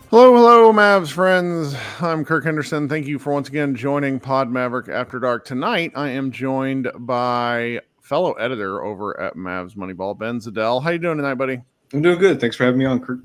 Hello, Mavs friends. I'm Kirk Henderson. Thank you for once again joining Pod Maverick After Dark. Tonight, I am joined by fellow editor over at Mavs Moneyball, Ben Zadell. How you doing tonight, buddy? I'm doing good. Thanks for having me on, Kirk.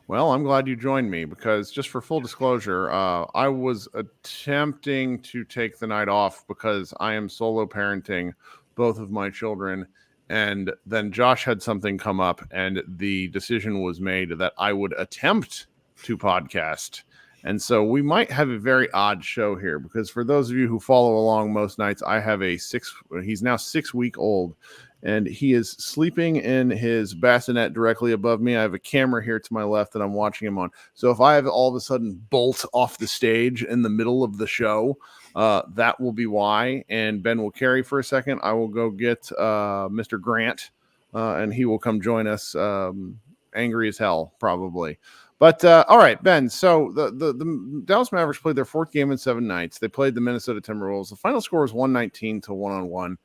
Well, I'm glad you joined me because just for full disclosure, I was attempting to take the night off because I am solo parenting both of my children. And then Josh had something come up and the decision was made that I would attempt to podcast. And so we might have a very odd show here because for those of you who follow along most nights, I have he's now 6 week old and he is sleeping in his bassinet directly above me. I have a camera here to my left that I'm watching him on. So if I have all of a sudden bolt off the stage in the middle of the show, that will be why. And Ben will carry for a second. I will go get Mr. Grant and he will come join us angry as hell, probably. But all right, Ben, so the Dallas Mavericks played their fourth game in 7 nights. They played the Minnesota Timberwolves. The final score was 119 to 1-1.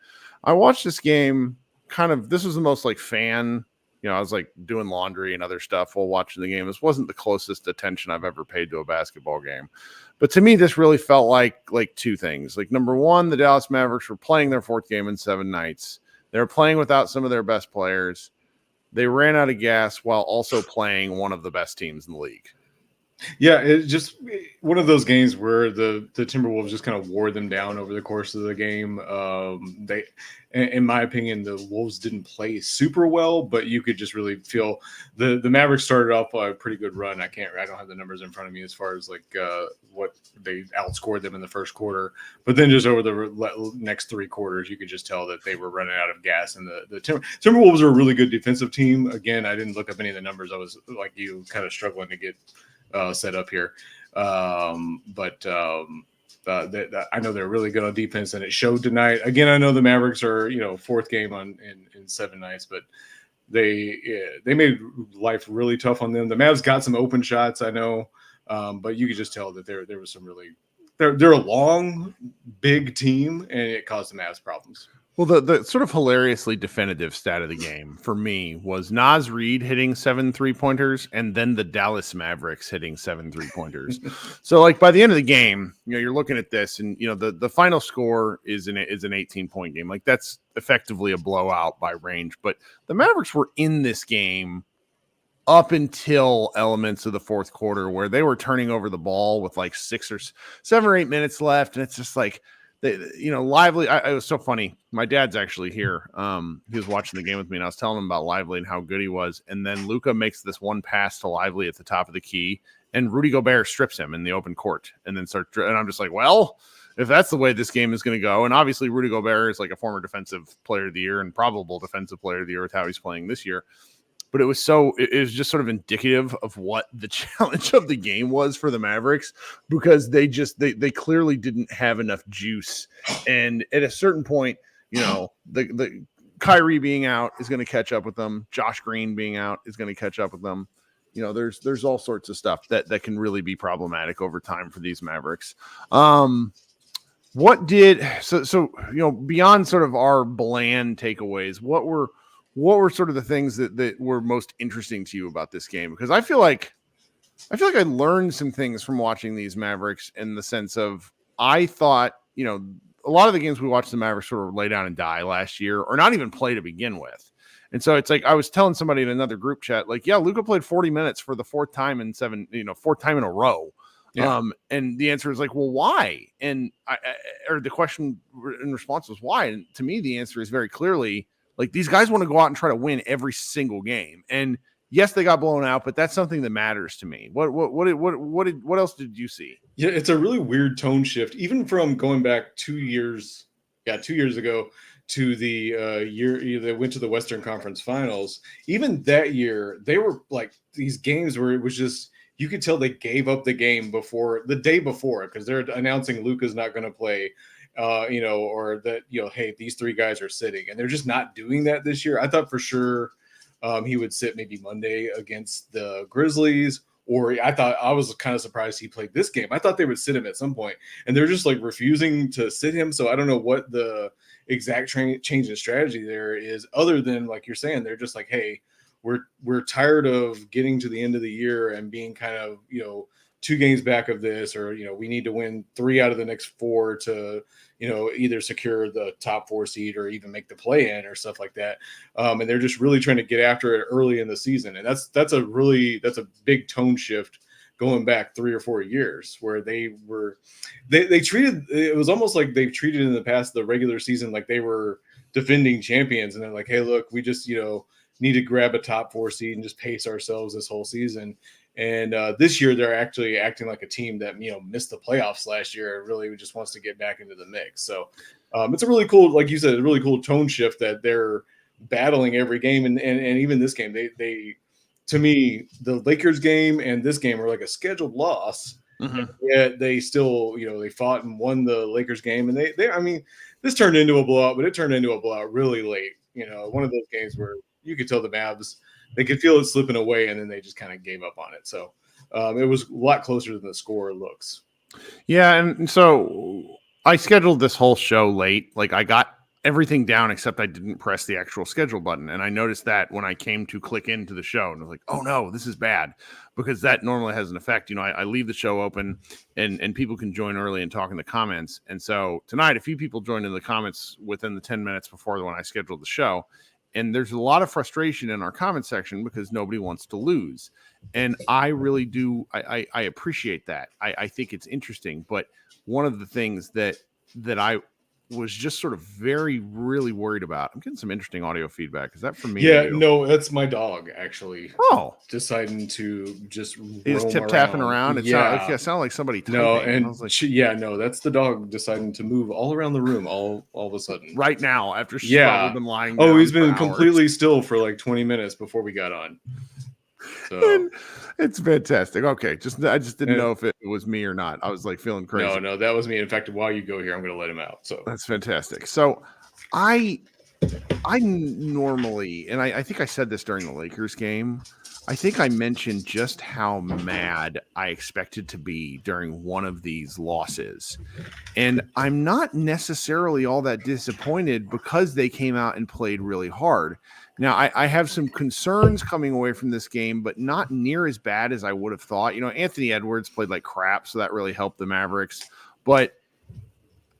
I watched this game this was the most like fan, I was like doing laundry and other stuff while watching the game. This wasn't the closest attention I've ever paid to a basketball game. But to me, this really felt like two things. Like, number one, the Dallas Mavericks were playing their fourth game in 7 nights. They were playing without some of their best players. They ran out of gas while also playing one of the best teams in the league. Yeah, it's just one of those games where the Timberwolves just kind of wore them down over the course of the game. They, in my opinion, the Wolves didn't play super well, but you could just really feel the Mavericks started off a pretty good run. I don't have the numbers in front of me as far as what they outscored them in the first quarter, but then just over the next 3 quarters, you could just tell that they were running out of gas. And the Timberwolves are a really good defensive team. Again, I didn't look up any of the numbers. I was like you, kind of struggling to get set up here. I know they're really good on defense, and it showed tonight. Again, I know the Mavericks are, fourth game in 7 nights, but they made life really tough on them. The Mavs got some open shots, I know, but you could just tell that there was some really they're a long, big team, and it caused the Mavs problems. Well, the sort of hilariously definitive stat of the game for me was Naz Reid hitting 7 3-pointers and then the Dallas Mavericks hitting 7 3-pointers. So, like, by the end of the game, you're looking at this and, the final score is an 18-point game. Like, that's effectively a blowout by range. But the Mavericks were in this game up until elements of the fourth quarter where they were turning over the ball with like 7 or 8 minutes left. And it's just like, Lively. It was so funny. My dad's actually here. He was watching the game with me, and I was telling him about Lively and how good he was. And then Luka makes this one pass to Lively at the top of the key, and Rudy Gobert strips him in the open court, and then and I'm just like, well, if that's the way this game is going to go, and obviously Rudy Gobert is like a former defensive player of the year and probable defensive player of the year with how he's playing this year. But it was just sort of indicative of what the challenge of the game was for the Mavericks, because they clearly didn't have enough juice. And at a certain point, the Kyrie being out is going to catch up with them. Josh Green being out is going to catch up with them. There's all sorts of stuff that can really be problematic over time for these Mavericks. Beyond sort of our bland takeaways, what were sort of the things that were most interesting to you about this game? Because I feel like I learned some things from watching these Mavericks in the sense of, I thought, a lot of the games we watched the Mavericks sort of lay down and die last year, or not even play to begin with. And so it's like, I was telling somebody in another group chat, like, yeah, Luka played 40 minutes for the fourth time in a row. Yeah. And the answer is like, well, why? And the question in response was why? And to me, the answer is very clearly, like, these guys want to go out and try to win every single game. And yes, they got blown out, but that's something that matters to me. What else did you see? Yeah, it's a really weird tone shift, even from going back 2 years. Yeah, 2 years ago to the year they went to the Western Conference Finals. Even that year, they were like these games where it was just you could tell they gave up the game before the day before because they're announcing Luka's not going to play. Or that, hey, these three guys are sitting, and they're just not doing that this year. I thought for sure he would sit maybe Monday against the Grizzlies, or I was kind of surprised he played this game. I thought they would sit him at some point, and they're just like refusing to sit him. So I don't know what the exact change in strategy there is, other than like you're saying, they're just like, hey, we're tired of getting to the end of the year and being kind of 2 games back of this, or we need to win 3 out of the next 4 to either secure the top 4 seed or even make the play in or stuff like that. And they're just really trying to get after it early in the season, and that's a big tone shift going back 3 or 4 years, where they treated it was almost like they've treated in the past the regular season like they were defending champions, and they're like, hey, look, we just need to grab a top 4 seed and just pace ourselves this whole season. And this year, they're actually acting like a team that missed the playoffs last year and really just wants to get back into the mix. So it's a really cool, like you said, a really cool tone shift that they're battling every game, and even this game, they to me, the Lakers game and this game were like a scheduled loss. Mm-hmm. Yet they still, they fought and won the Lakers game, and this turned into a blowout, but it turned into a blowout really late. One of those games where you could tell the Mavs. They could feel it slipping away, and then they just kind of gave up on it. So it was a lot closer than the score looks. Yeah, and so I scheduled this whole show late. Like, I got everything down except I didn't press the actual schedule button. And I noticed that when I came to click into the show, and I was like, oh no, this is bad, because that normally has an effect. I leave the show open and people can join early and talk in the comments. And so tonight, a few people joined in the comments within the 10 minutes before when I scheduled the show. And there's a lot of frustration in our comment section because nobody wants to lose. And I really do. I appreciate that. I think it's interesting. But one of the things that I was just sort of really worried about. I'm getting some interesting audio feedback. Is that from me? Yeah, no, that's my dog actually. Oh, deciding to just he's tapping around. It sounded like somebody typing. No, and I was like, that's the dog deciding to move all around the room all of a sudden. Right now, after she's probably been lying down. Oh, he's been completely still for like 20 minutes before we got on. So it's fantastic. Okay, I just didn't know if it was me or not. I was like feeling crazy. No, that was me. In fact, while you go here, I'm going to let him out. So that's fantastic. So I normally, and I think I said this during the Lakers game, I think I mentioned just how mad I expected to be during one of these losses. And I'm not necessarily all that disappointed because they came out and played really hard. Now, I have some concerns coming away from this game, but not near as bad as I would have thought. Anthony Edwards played like crap, so that really helped the Mavericks. But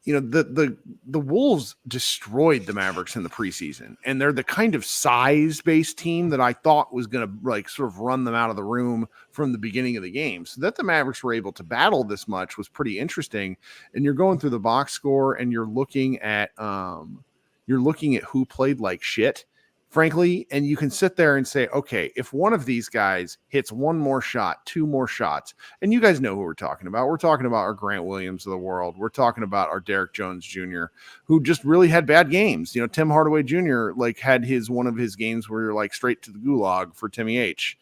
the Wolves destroyed the Mavericks in the preseason, and they're the kind of size-based team that I thought was going to like sort of run them out of the room from the beginning of the game. So that the Mavericks were able to battle this much was pretty interesting. And you're going through the box score, and you're looking at who played like shit, frankly, and you can sit there and say, okay, if one of these guys hits one more shot, 2 more shots, and you guys know who we're talking about. We're talking about our Grant Williams of the world. We're talking about our Derek Jones Jr., who just really had bad games. Tim Hardaway Jr. like had one of his games where you're like straight to the gulag for Timmy H.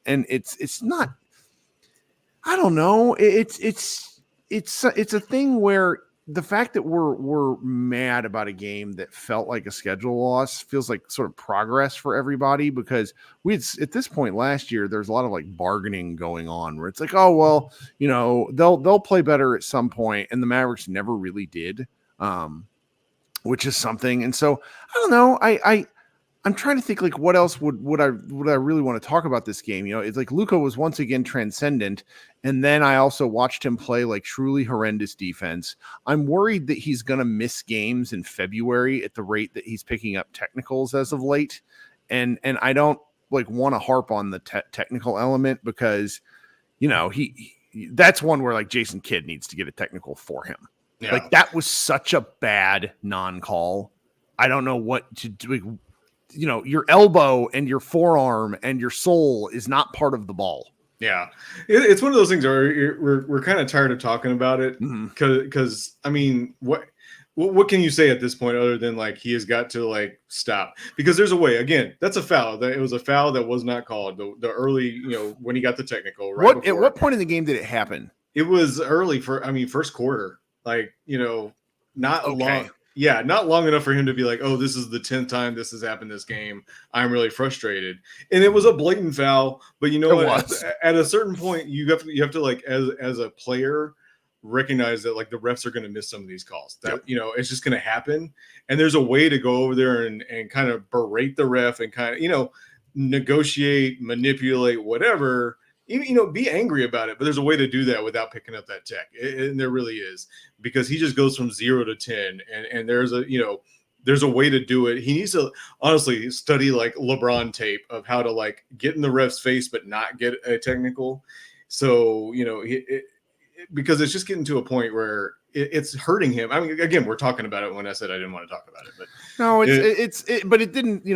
And it's not, I don't know. It's a thing where the fact that we're mad about a game that felt like a schedule loss feels like sort of progress for everybody, because at this point last year, there's a lot of like bargaining going on where it's like, oh, well, they'll play better at some point, and the Mavericks never really did, which is something. And so I don't know. I'm trying to think like what else would I really want to talk about this game? It's like Luka was once again transcendent, and then I also watched him play like truly horrendous defense. I'm worried that he's going to miss games in February at the rate that he's picking up technicals as of late, and I don't like want to harp on the technical element because he that's one where like Jason Kidd needs to get a technical for him. Like that was such a bad non-call. I don't know what to do. your elbow and your forearm and your sole is not part of the ball. Yeah, it's one of those things where we're kind of tired of talking about it because I mean, what can you say at this point other than like he has got to like stop, because there's a way. Again, that's a foul. It was a foul that was not called. The early, when he got the technical. Right. At what point in the game did it happen? It was early first quarter. Like, not long. Yeah, not long enough for him to be like, oh, this is the 10th time this has happened this game. I'm really frustrated. And it was a blatant foul, but at a certain point, you have to like as a player recognize that like the refs are going to miss some of these calls. That it's just going to happen. And there's a way to go over there and kind of berate the ref and kind of, negotiate, manipulate, whatever. Be angry about it, but there's a way to do that without picking up that tech, and there really is, because he just goes from 0 to 10, and there's a way to do it. He needs to honestly study like LeBron tape of how to like get in the ref's face but not get a technical. So because it's just getting to a point where it's hurting him. I mean, again, we're talking about it when I said I didn't want to talk about it, but no, but it didn't.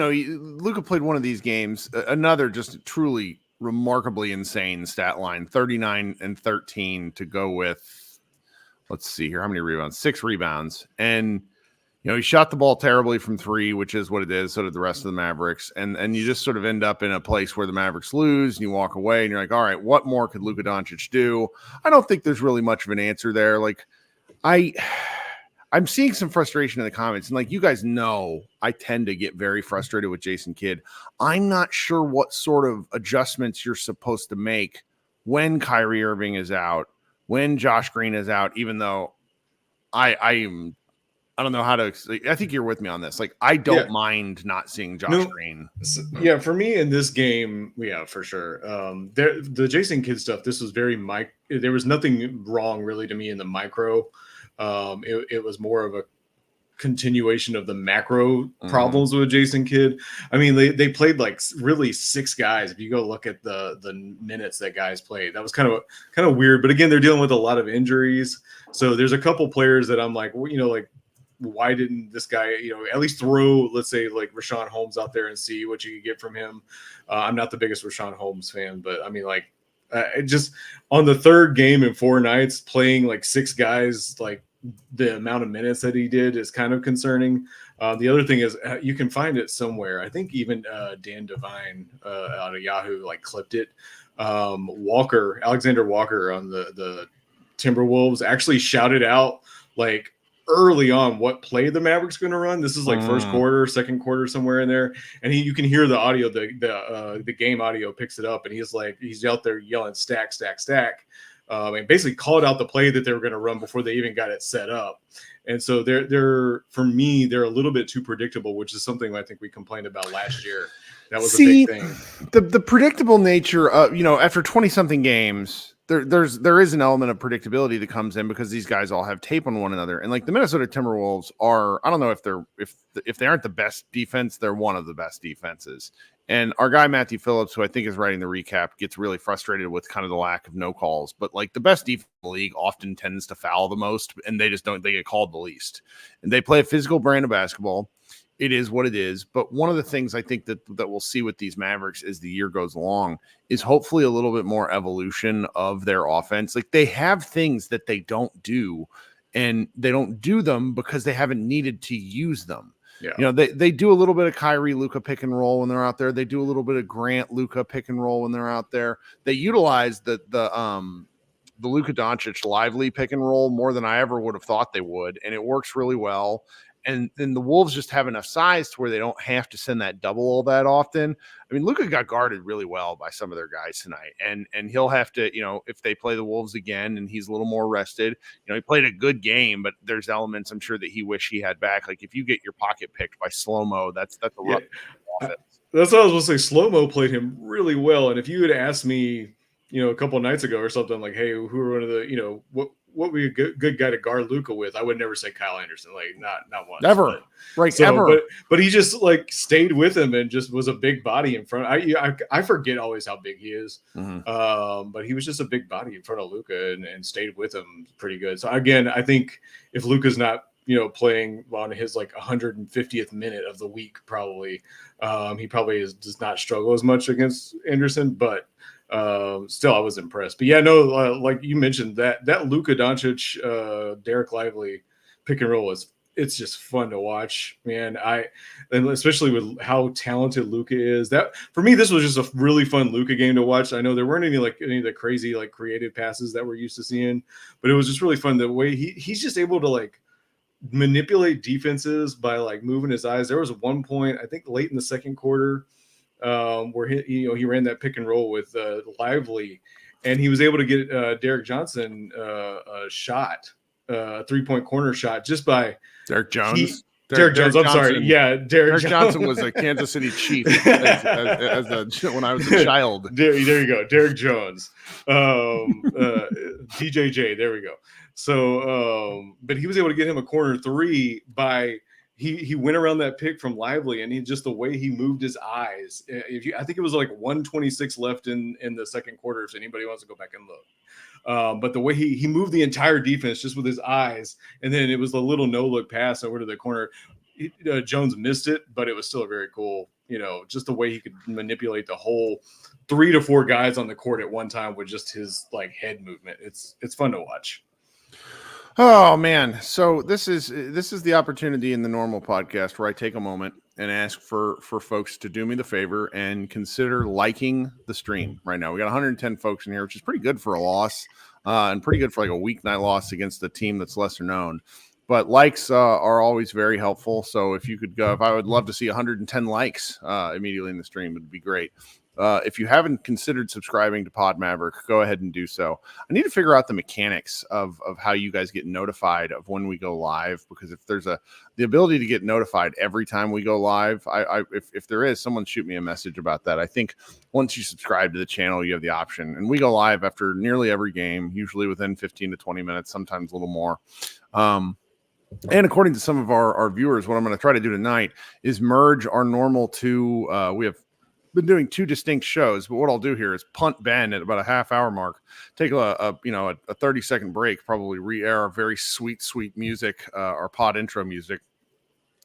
Luka played one of these games, another just truly remarkably insane stat line, 39 and 13 to go with, let's see here, how many rebounds? 6 rebounds. And he shot the ball terribly from 3, which is what it is. So did the rest of the Mavericks. And you just sort of end up in a place where the Mavericks lose and you walk away and you're like, all right, what more could Luka Doncic do? I don't think there's really much of an answer there. Like I'm seeing some frustration in the comments, and like you guys know, I tend to get very frustrated with Jason Kidd. I'm not sure what sort of adjustments you're supposed to make when Kyrie Irving is out, when Josh Green is out, even though I don't know how to. I think you're with me on this. Like, I don't mind not seeing Josh Green. Yeah, for me in this game, yeah, for sure. The Jason Kidd stuff. This was very there was nothing wrong really to me in the micro. It was more of a continuation of the macro problems with Jason Kidd. I mean, they played like really 6 guys. If you go look at the minutes that guys played, that was kind of weird. But again, they're dealing with a lot of injuries. So there's a couple players that I'm like, like, why didn't this guy, at least throw, let's say, like Rashawn Holmes out there and see what you could get from him? I'm not the biggest Rashawn Holmes fan, but I mean, like, just on the third game in 4 nights, playing like 6 guys, like the amount of minutes that he did is kind of concerning. The other thing is you can find it somewhere. I think even Dan Devine out of Yahoo like clipped it. Alexander Walker on the Timberwolves actually shouted out like early on what play the Mavericks going to run. This is like first quarter, second quarter, somewhere in there, and you can hear the audio. The game audio picks it up, and he's out there yelling stack, stack, stack. And basically called out the play that they were going to run before they even got it set up. And so they're for me, they're a little bit too predictable, which is something I think we complained about last year. That was a big thing. The predictable nature of, after 20 something games, there is an element of predictability that comes in because these guys all have tape on one another. And like the Minnesota Timberwolves are, I don't know if they aren't the best defense, they're one of the best defenses. And our guy, Matthew Phillips, who I think is writing the recap, gets really frustrated with kind of the lack of no calls. But like the best defense in the league often tends to foul the most, and they get called the least. And they play a physical brand of basketball. It is what it is. But one of the things I think that we'll see with these Mavericks as the year goes along is hopefully a little bit more evolution of their offense. Like they have things that they don't do, and they don't do them because they haven't needed to use them. Yeah. They do a little bit of Kyrie Luka pick and roll when they're out there. They do a little bit of Grant Luka pick and roll when they're out there. They utilize the Luka Doncic lively pick and roll more than I ever would have thought they would, and it works really well. And then the Wolves just have enough size to where they don't have to send that double all that often. I mean, Luka got guarded really well by some of their guys tonight. And he'll have to, if they play the Wolves again and he's a little more rested, he played a good game, but there's elements I'm sure that he wish he had back. Like if you get your pocket picked by Slow-Mo, that's a rough offense. That's what I was going to say. Slow-Mo played him really well. And if you had asked me, a couple of nights ago or something like, hey, who are one of the, what would be a good guy to guard Luka with? I would never say Kyle Anderson, like not once. Never. Ever. But he just like stayed with him and just was a big body in front. I forget always how big he is. But he was just a big body in front of Luka and stayed with him pretty good. So again, I think if Luka's not playing on his like 150th minute of the week, probably. He probably does not struggle as much against Anderson, but still, I was impressed. But yeah, no, like you mentioned, that Luka Doncic, Derek Lively pick and roll it's just fun to watch, man. And especially with how talented Luka is. That for me, this was just a really fun Luka game to watch. I know there weren't any of the crazy like creative passes that we're used to seeing, but it was just really fun the way he's just able to like manipulate defenses by like moving his eyes. There was one point, I think late in the second quarter, where he ran that pick and roll with Lively, and he was able to get Derek Johnson a shot, a 3-point corner shot just by Derek Jones. Derek Jones. I'm sorry. Yeah, Derek Johnson was a Kansas City Chief when I was a child. There you go, Derek Jones, DJJ. There we go. So, but he was able to get him a corner three by he went around that pick from Lively, and just the way he moved his eyes. I think it was like 1:26 left in the second quarter. If anybody wants to go back and look. But the way he moved the entire defense just with his eyes, and then it was a little no-look pass over to the corner. Jones missed it, but it was still very cool. Just the way he could manipulate the whole 3 to 4 guys on the court at one time with just his like head movement. It's fun to watch. Oh man. So this is the opportunity in the normal podcast where I take a moment and ask for folks to do me the favor and consider liking the stream right now. We got 110 folks in here, which is pretty good for a loss, and pretty good for like a weeknight loss against a team that's lesser known. But likes are always very helpful. So if you could go, I would love to see 110 likes immediately in the stream. It'd be great. If you haven't considered subscribing to Pod Maverick, go ahead and do so. I need to figure out the mechanics of how you guys get notified of when we go live, because if there's the ability to get notified every time we go live, if there is, someone shoot me a message about that. I think once you subscribe to the channel, you have the option, and we go live after nearly every game, usually within 15 to 20 minutes, sometimes a little more. And according to some of our viewers, what I'm going to try to do tonight is merge our normal two. We have been doing 2 distinct shows, but what I'll do here is punt Ben at about a half-hour mark, take a 30-second break, probably re-air our very sweet music, our pod intro music,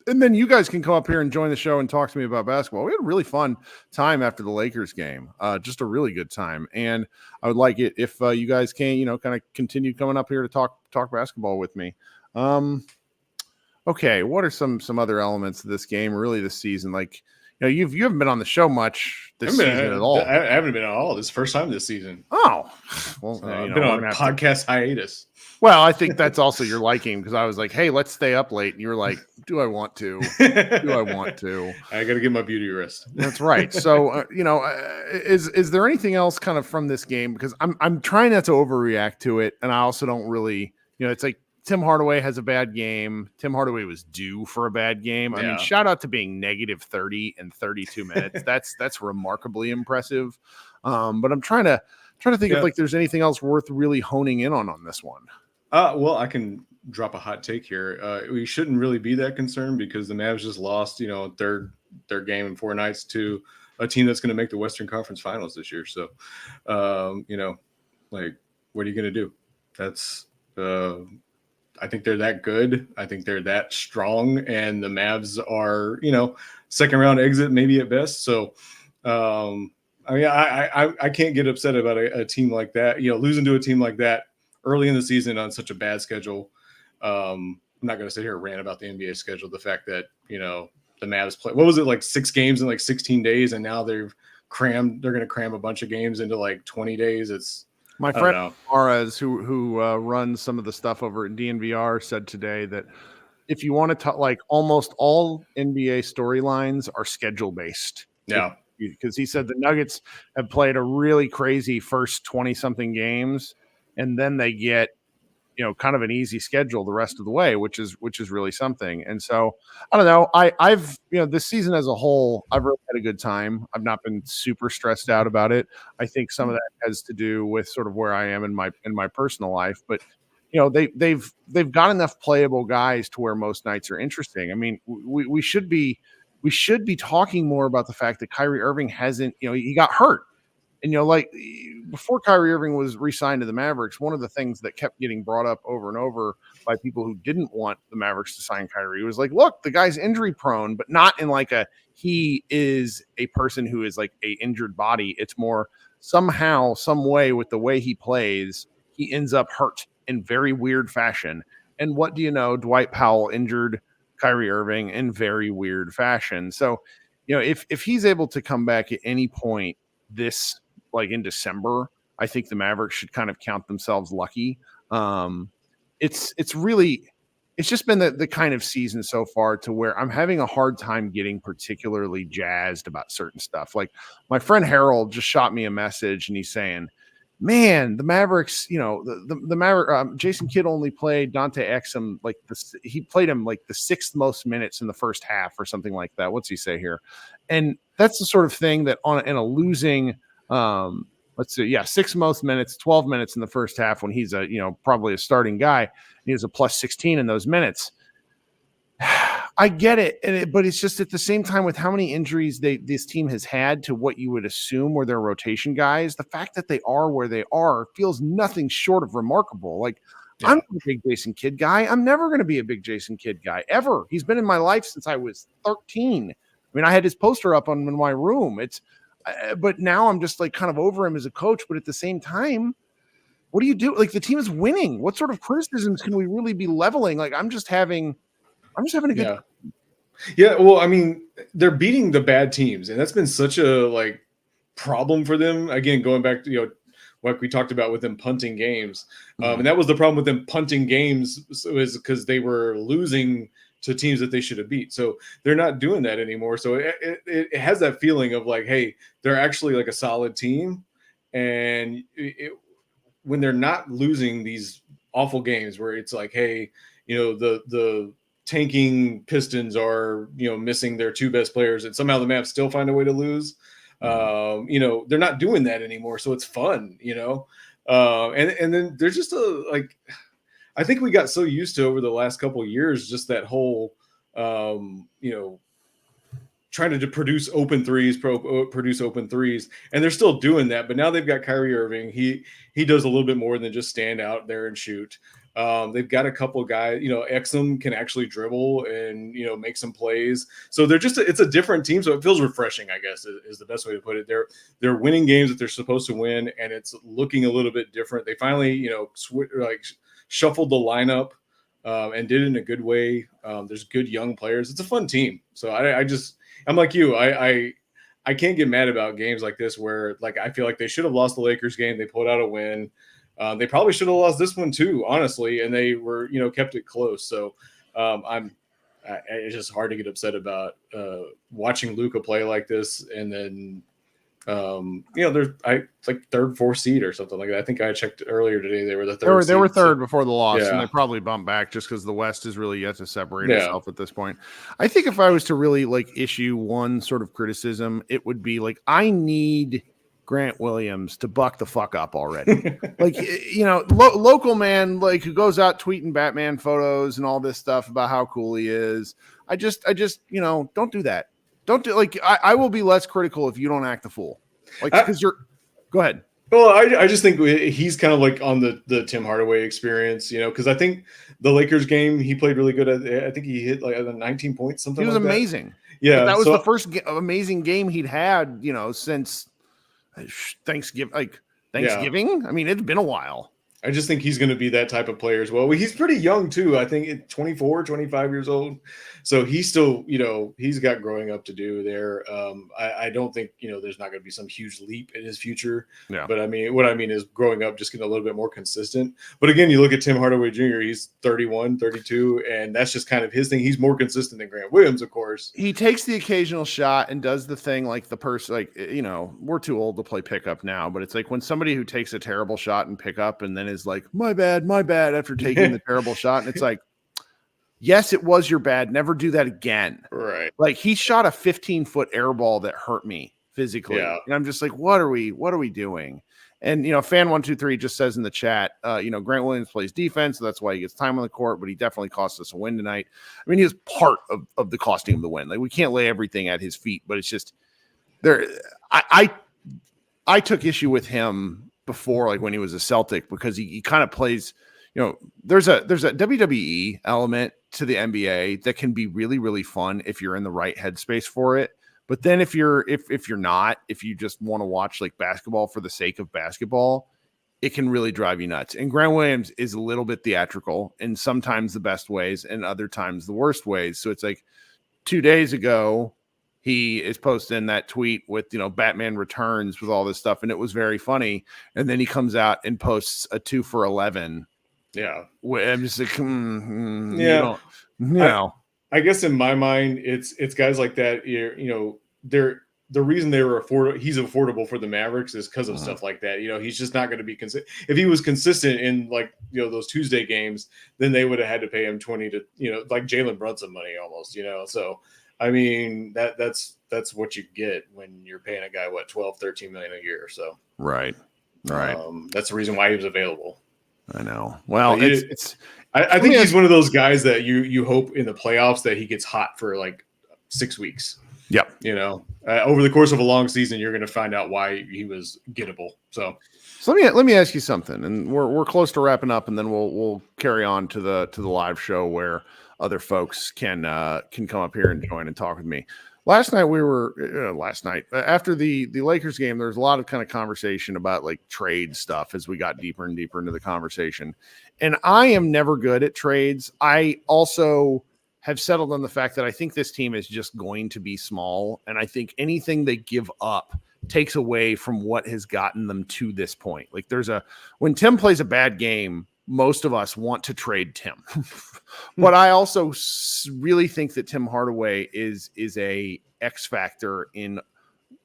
and then you guys can come up here and join the show and talk to me about basketball. We had a really fun time after the Lakers game, just a really good time, and I would like it if you guys can, kind of continue coming up here to talk basketball with me. Okay, what are some other elements of this game, really this season? Like, you haven't been on the show much this season at all. I haven't been at all. This is the first time this season. Oh, well, I've been on a podcast hiatus. Well, I think that's also your liking, because I was like, hey, let's stay up late. And you were like, do I want to? Do I want to? I got to get my beauty rest. That's right. So, is there anything else kind of from this game? Because I'm trying not to overreact to it. And I also don't really, it's like, Tim Hardaway has a bad game. Tim Hardaway was due for a bad game. I mean, shout out to being negative 30 in 32 minutes. That's remarkably impressive. But I'm trying to think if like there's anything else worth really honing in on this one. Well, I can drop a hot take here. We shouldn't really be that concerned, because the Mavs just lost, third game in 4 nights to a team that's going to make the Western Conference Finals this year. So, like, what are you going to do? That's I think they're that good. I think they're that strong, and the Mavs are, second round exit maybe at best. So, I can't get upset about a team like that. Losing to a team like that early in the season on such a bad schedule. I'm not going to sit here and rant about the NBA schedule. The fact that the Mavs play, what was it, like 6 games in like 16 days, and now they're going to cram a bunch of games into like 20 days. It's my friend Mares, who runs some of the stuff over at DNVR, said today that if you want to talk, like almost all NBA storylines are schedule based. Yeah. Because he said the Nuggets have played a really crazy first 20-something games, and then they get, kind of an easy schedule the rest of the way, which is really something. And so I don't know. I've this season as a whole, I've really had a good time. I've not been super stressed out about it. I think some of that has to do with sort of where I am in my personal life, but they've got enough playable guys to where most nights are interesting. I mean, we should be talking more about the fact that Kyrie Irving hasn't, he got hurt And, like before Kyrie Irving was re-signed to the Mavericks, one of the things that kept getting brought up over and over by people who didn't want the Mavericks to sign Kyrie was like, look, the guy's injury prone, but not in like he is a person who is like a injured body. It's more somehow, some way with the way he plays, he ends up hurt in very weird fashion. And what do you know? Dwight Powell injured Kyrie Irving in very weird fashion. So, if he's able to come back at any point this, like in December, I think the Mavericks should kind of count themselves lucky. It's just been the kind of season so far to where I'm having a hard time getting particularly jazzed about certain stuff. Like my friend Harold just shot me a message and he's saying, man, the Mavericks, the Maverick, Jason Kidd only played Dante Exum he played him like the sixth most minutes in the first half or something like that. What's he say here? And that's the sort of thing that in a losing, six most minutes, 12 minutes in the first half when he's probably a starting guy. He was a plus 16 in those minutes. I get it, but it's just at the same time with how many injuries this team has had to what you would assume were their rotation guys, the fact that they are where they are feels nothing short of remarkable. Like, yeah. I'm not a big Jason Kidd guy. I'm never going to be a big Jason Kidd guy, ever. He's been in my life since I was 13. I mean, I had his poster up in my room. But now I'm just like kind of over him as a coach. But at the same time, what do you do? Like, the team is winning. What sort of criticisms can we really be leveling? Like, I'm just having a good time. Yeah, well, I mean, they're beating the bad teams, and that's been such a problem for them. Again, going back to like we talked about with them punting games, and that was the problem with them punting games is because they were losing to teams that they should have beat. So they're not doing that anymore. So it has that feeling of like, hey, they're actually like a solid team, and when they're not losing these awful games where it's like, hey, the tanking Pistons are, missing their two best players and somehow the Mavs still find a way to lose. They're not doing that anymore. So it's fun, and then there's just I think we got so used to over the last couple of years, just that whole, trying to produce open threes, and they're still doing that. But now they've got Kyrie Irving. He does a little bit more than just stand out there and shoot. They've got a couple of guys, Exum can actually dribble and, make some plays. So they're it's a different team. So it feels refreshing, I guess, is the best way to put it. They're winning games that they're supposed to win, and it's looking a little bit different. They finally, shuffled the lineup and did it in a good way. There's good young players. It's a fun team. So I'm like you. I can't get mad about games like this where I feel like they should have lost the Lakers game. They pulled out a win. They probably should have lost this one too, honestly, and they were, kept it close. So it's just hard to get upset about watching Luka play like this, and then they're third, fourth seed or something like that. I think I checked earlier today; they were the third. They were third before the loss, and they probably bumped back just because the West is really yet to separate itself at this point. I think if I was to really issue one sort of criticism, it would be I need Grant Williams to buck the fuck up already. Local man, who goes out tweeting Batman photos and all this stuff about how cool he is. I just, don't do that. Don't do I will be less critical if you don't act the fool. Because go ahead. Well, I just think he's kind of on the Tim Hardaway experience, because I think the Lakers game, he played really good. I think he hit 19 points, something like that. He was amazing. Yeah. But that was the first amazing game he'd had, since Thanksgiving. I mean, it's been a while. I just think he's going to be that type of player as well. He's pretty young too. I think 24, 25 years old. So he's still, he's got growing up to do there. I don't think, there's not going to be some huge leap in his future. Yeah. But I mean, what I mean is growing up, just getting a little bit more consistent. But again, you look at Tim Hardaway Jr., he's 31, 32, and that's just kind of his thing. He's more consistent than Grant Williams, of course. He takes the occasional shot and does the thing the person, we're too old to play pickup now, but it's when somebody who takes a terrible shot and pickup and then is my bad after taking the terrible shot. And it's yes, it was your bad. Never do that again. Right. He shot a 15-foot air ball that hurt me physically. Yeah. And I'm just what are we doing? And, fan123 just says in the chat, Grant Williams plays defense. So that's why he gets time on the court, but he definitely cost us a win tonight. I mean, he was part of the costing of the win. We can't lay everything at his feet, but it's just there. I took issue with him before, like when he was a Celtic, because he kind of plays, there's a WWE element to the NBA that can be really, really fun if you're in the right headspace for it. But then if you're not, if you just want to watch like basketball for the sake of basketball, it can really drive you nuts. And Grant Williams is a little bit theatrical, and sometimes the best ways and other times the worst ways. So it's like 2 days ago, he is posting that tweet with, Batman Returns with all this stuff. And it was very funny. And then he comes out and posts a 2 for 11. Yeah. I'm just like, I guess in my mind, it's guys like that, the reason they were he's affordable for the Mavericks is because of stuff like that. He's just not going to be consistent. If he was consistent in those Tuesday games, then they would have had to pay him 20 to, like Jalen Brunson money almost, So, I mean, that's what you get when you're paying a guy, 12, 13 million a year. So, right. That's the reason why he was available. I know. Well, I think he's one of those guys that you hope in the playoffs that he gets hot for like 6 weeks. Yep. Over the course of a long season, you're going to find out why he was gettable. So let me ask you something, and we're close to wrapping up, and then we'll carry on to the live show where other folks can come up here and join and talk with me. Last night after the Lakers game, there was a lot of kind of conversation about like trade stuff as we got deeper and deeper into the conversation. And I am never good at trades. I also have settled on the fact that I think this team is just going to be small. And I think anything they give up takes away from what has gotten them to this point. Like when Tim plays a bad game, most of us want to trade Tim. But I also really think that Tim Hardaway is a X factor in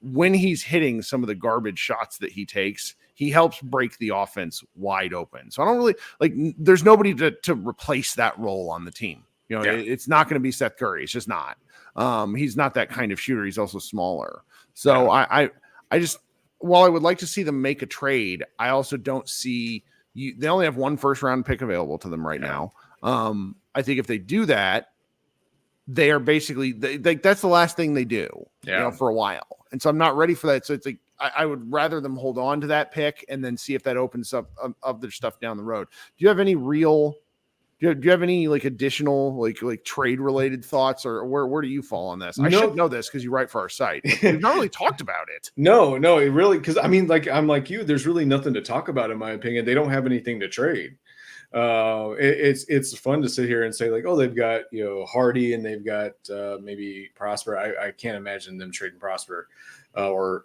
when he's hitting some of the garbage shots that he takes. He helps break the offense wide open. So I don't really there's nobody to replace that role on the team. It's not going to be Seth Curry. It's just not. He's not that kind of shooter. He's also smaller. So I just, while I would like to see them make a trade, I also don't see they only have one first round pick available to them right now. I think if they do that, they are basically that's the last thing they do, for a while. And so I'm not ready for that. So it's like, I would rather them hold on to that pick and then see if that opens up other stuff down the road. Do you have any do you have any additional trade related thoughts, or where do you fall on this? I should know this because you write for our site. We've not really talked about it. No, it really, because I mean, I'm like you, there's really nothing to talk about in my opinion. They don't have anything to trade. It's fun to sit here and say they've got Hardy and they've got maybe Prosper. I can't imagine them trading Prosper, or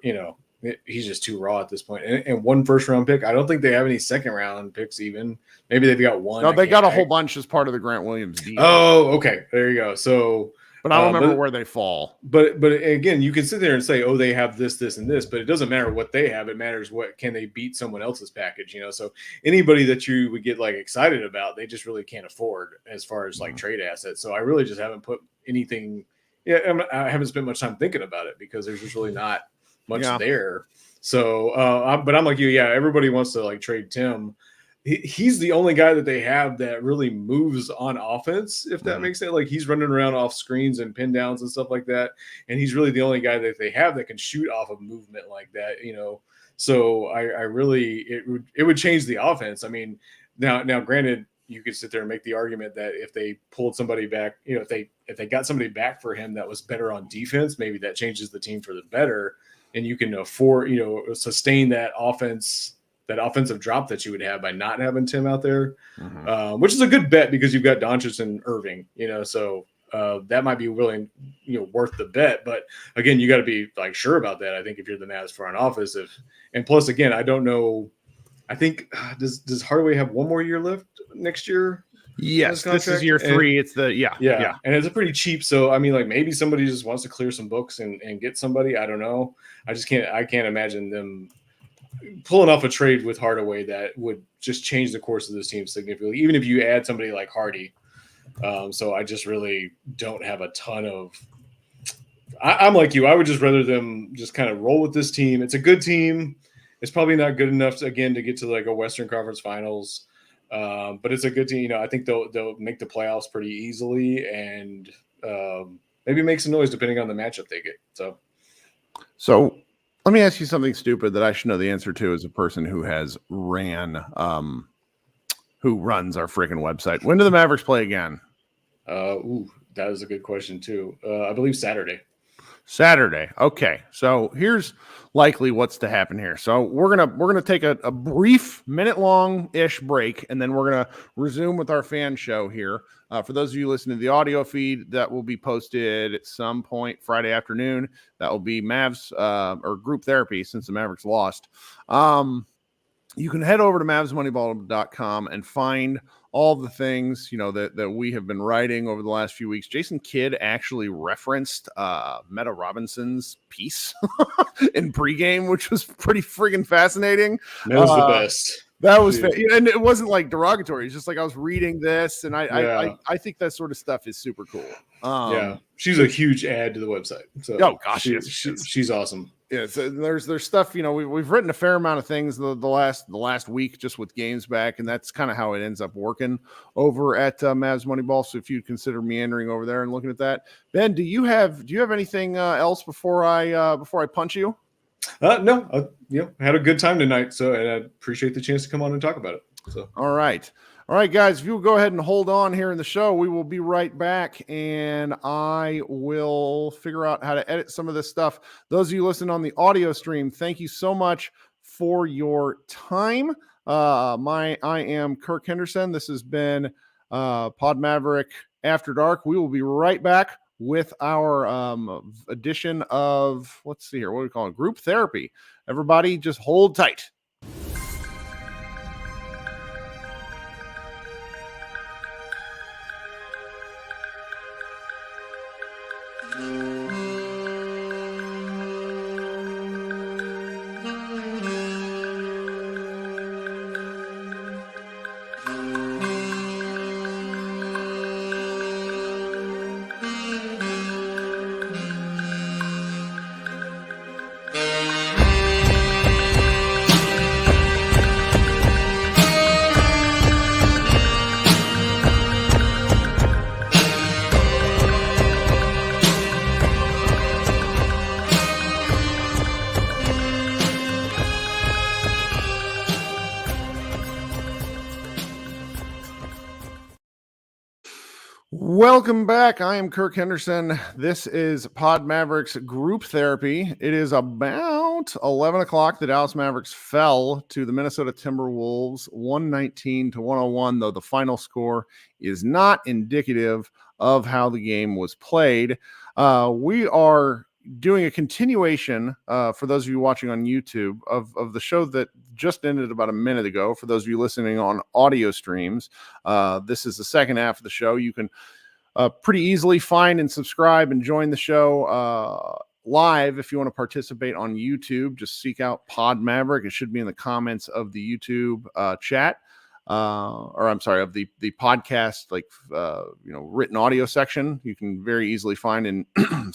he's just too raw at this point. And one first round pick. I don't think they have any second round picks even. Maybe they've got one. No, they got a whole bunch as part of the Grant Williams deal. Oh, okay. There you go. So, but I don't remember where they fall. But again, you can sit there and say, oh, they have this, and this, but it doesn't matter what they have. It matters what can they beat someone else's package, So anybody that you would get excited about, they just really can't afford as far as trade assets. So I really just haven't put anything. Yeah, I haven't spent much time thinking about it because there's just really not much there. So, but I'm like you. Yeah, everybody wants to trade Tim. He's the only guy that they have that really moves on offense, if that makes sense. He's running around off screens and pin downs and stuff like that. And he's really the only guy that they have that can shoot off of movement like that, So I really, it would change the offense. I mean, now granted, you could sit there and make the argument that if they pulled somebody back, if they got somebody back for him that was better on defense, maybe that changes the team for the better. And you can afford, sustain that offensive drop that you would have by not having Tim out there, which is a good bet because you've got Doncic and Irving, so that might be really, worth the bet. But again, you got to be sure about that. I think if you're the Mavs front office, and plus again, I don't know. I think does Hardaway have one more year left next year? Yes, this is year 3. It's yeah, and it's a pretty cheap. So I mean, maybe somebody just wants to clear some books and get somebody. I don't know. I can't imagine them pulling off a trade with Hardaway that would just change the course of this team significantly, even if you add somebody like Hardy. So I just really don't have a ton of. I'm like you. I would just rather them just kind of roll with this team. It's a good team. It's probably not good enough to get to a Western Conference Finals. But it's a good team. I think they'll make the playoffs pretty easily and maybe make some noise depending on the matchup they get. So Let me ask you something stupid that I should know the answer to as a person who has who runs our freaking website. When do the Mavericks play again? That is a good question too. I believe Saturday. Saturday. Okay, so here's likely what's to happen here. So we're gonna take a brief minute-long-ish break, and then we're gonna resume with our fan show here. For those of you listening to the audio feed, that will be posted at some point Friday afternoon. That will be Mavs or group therapy since the Mavericks lost. You can head over to mavsmoneyball.com and find all the things, that we have been writing over the last few weeks. Jason Kidd actually referenced Meta Robinson's piece in pregame, which was pretty friggin' fascinating. That was the best. That was and it wasn't like derogatory. It's just like I was reading this, and I think that sort of stuff is super cool. Yeah, she's a huge add to the website. So she's awesome. Yeah, so there's stuff, we've written a fair amount of things the last week just with games back, and that's kind of how it ends up working over at Mavs Moneyball. So if you consider meandering over there and looking at that, Ben, do you have anything else before I punch you? No, had a good time tonight, and I appreciate the chance to come on and talk about it. So all right, guys, if you'll go ahead and hold on here in the show, we will be right back, and I will figure out how to edit some of this stuff. Those of you listening on the audio stream, thank you so much for your time. I am Kirk Henderson. This has been Pod Maverick After Dark. We will be right back with our edition of, let's see here, what do we call it? Group therapy. Everybody just hold tight. Welcome back. I am Kirk Henderson. This is Pod Mavericks Group Therapy. It is about 11 o'clock. The Dallas Mavericks fell to the Minnesota Timberwolves 119-101, though the final score is not indicative of how the game was played. We are doing a continuation, for those of you watching on YouTube, of the show that just ended about a minute ago. For those of you listening on audio streams, this is the second half of the show. You can pretty easily find and subscribe and join the show live. If you want to participate on YouTube, just seek out Pod Maverick. It should be in the comments of the YouTube chat, or I'm sorry, of the podcast, written audio section. You can very easily find and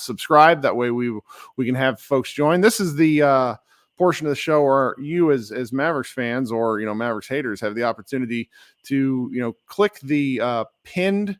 subscribe. That way we can have folks join. This is the portion of the show where you as Mavericks fans or Mavericks haters have the opportunity to click the pinned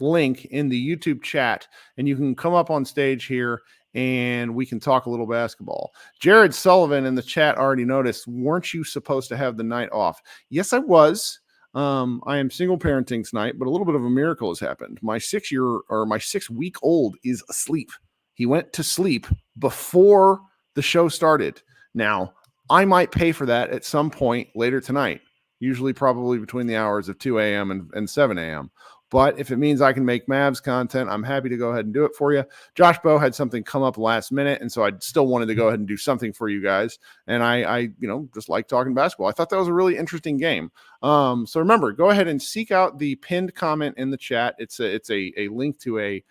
link in the YouTube chat, and you can come up on stage here and we can talk a little basketball. Jared Sullivan in the chat already noticed, weren't you supposed to have the night off? Yes, I was. I am single parenting tonight, but a little bit of a miracle has happened. My 6-week-old is asleep. He went to sleep before the show started. Now, I might pay for that at some point later tonight, usually probably between the hours of 2 a.m. and 7 a.m. But if it means I can make Mavs content, I'm happy to go ahead and do it for you. Josh Bowe had something come up last minute, and so I still wanted to go ahead and do something for you guys. And I just like talking basketball. I thought that was a really interesting game. So remember, go ahead and seek out the pinned comment in the chat. It's a link to a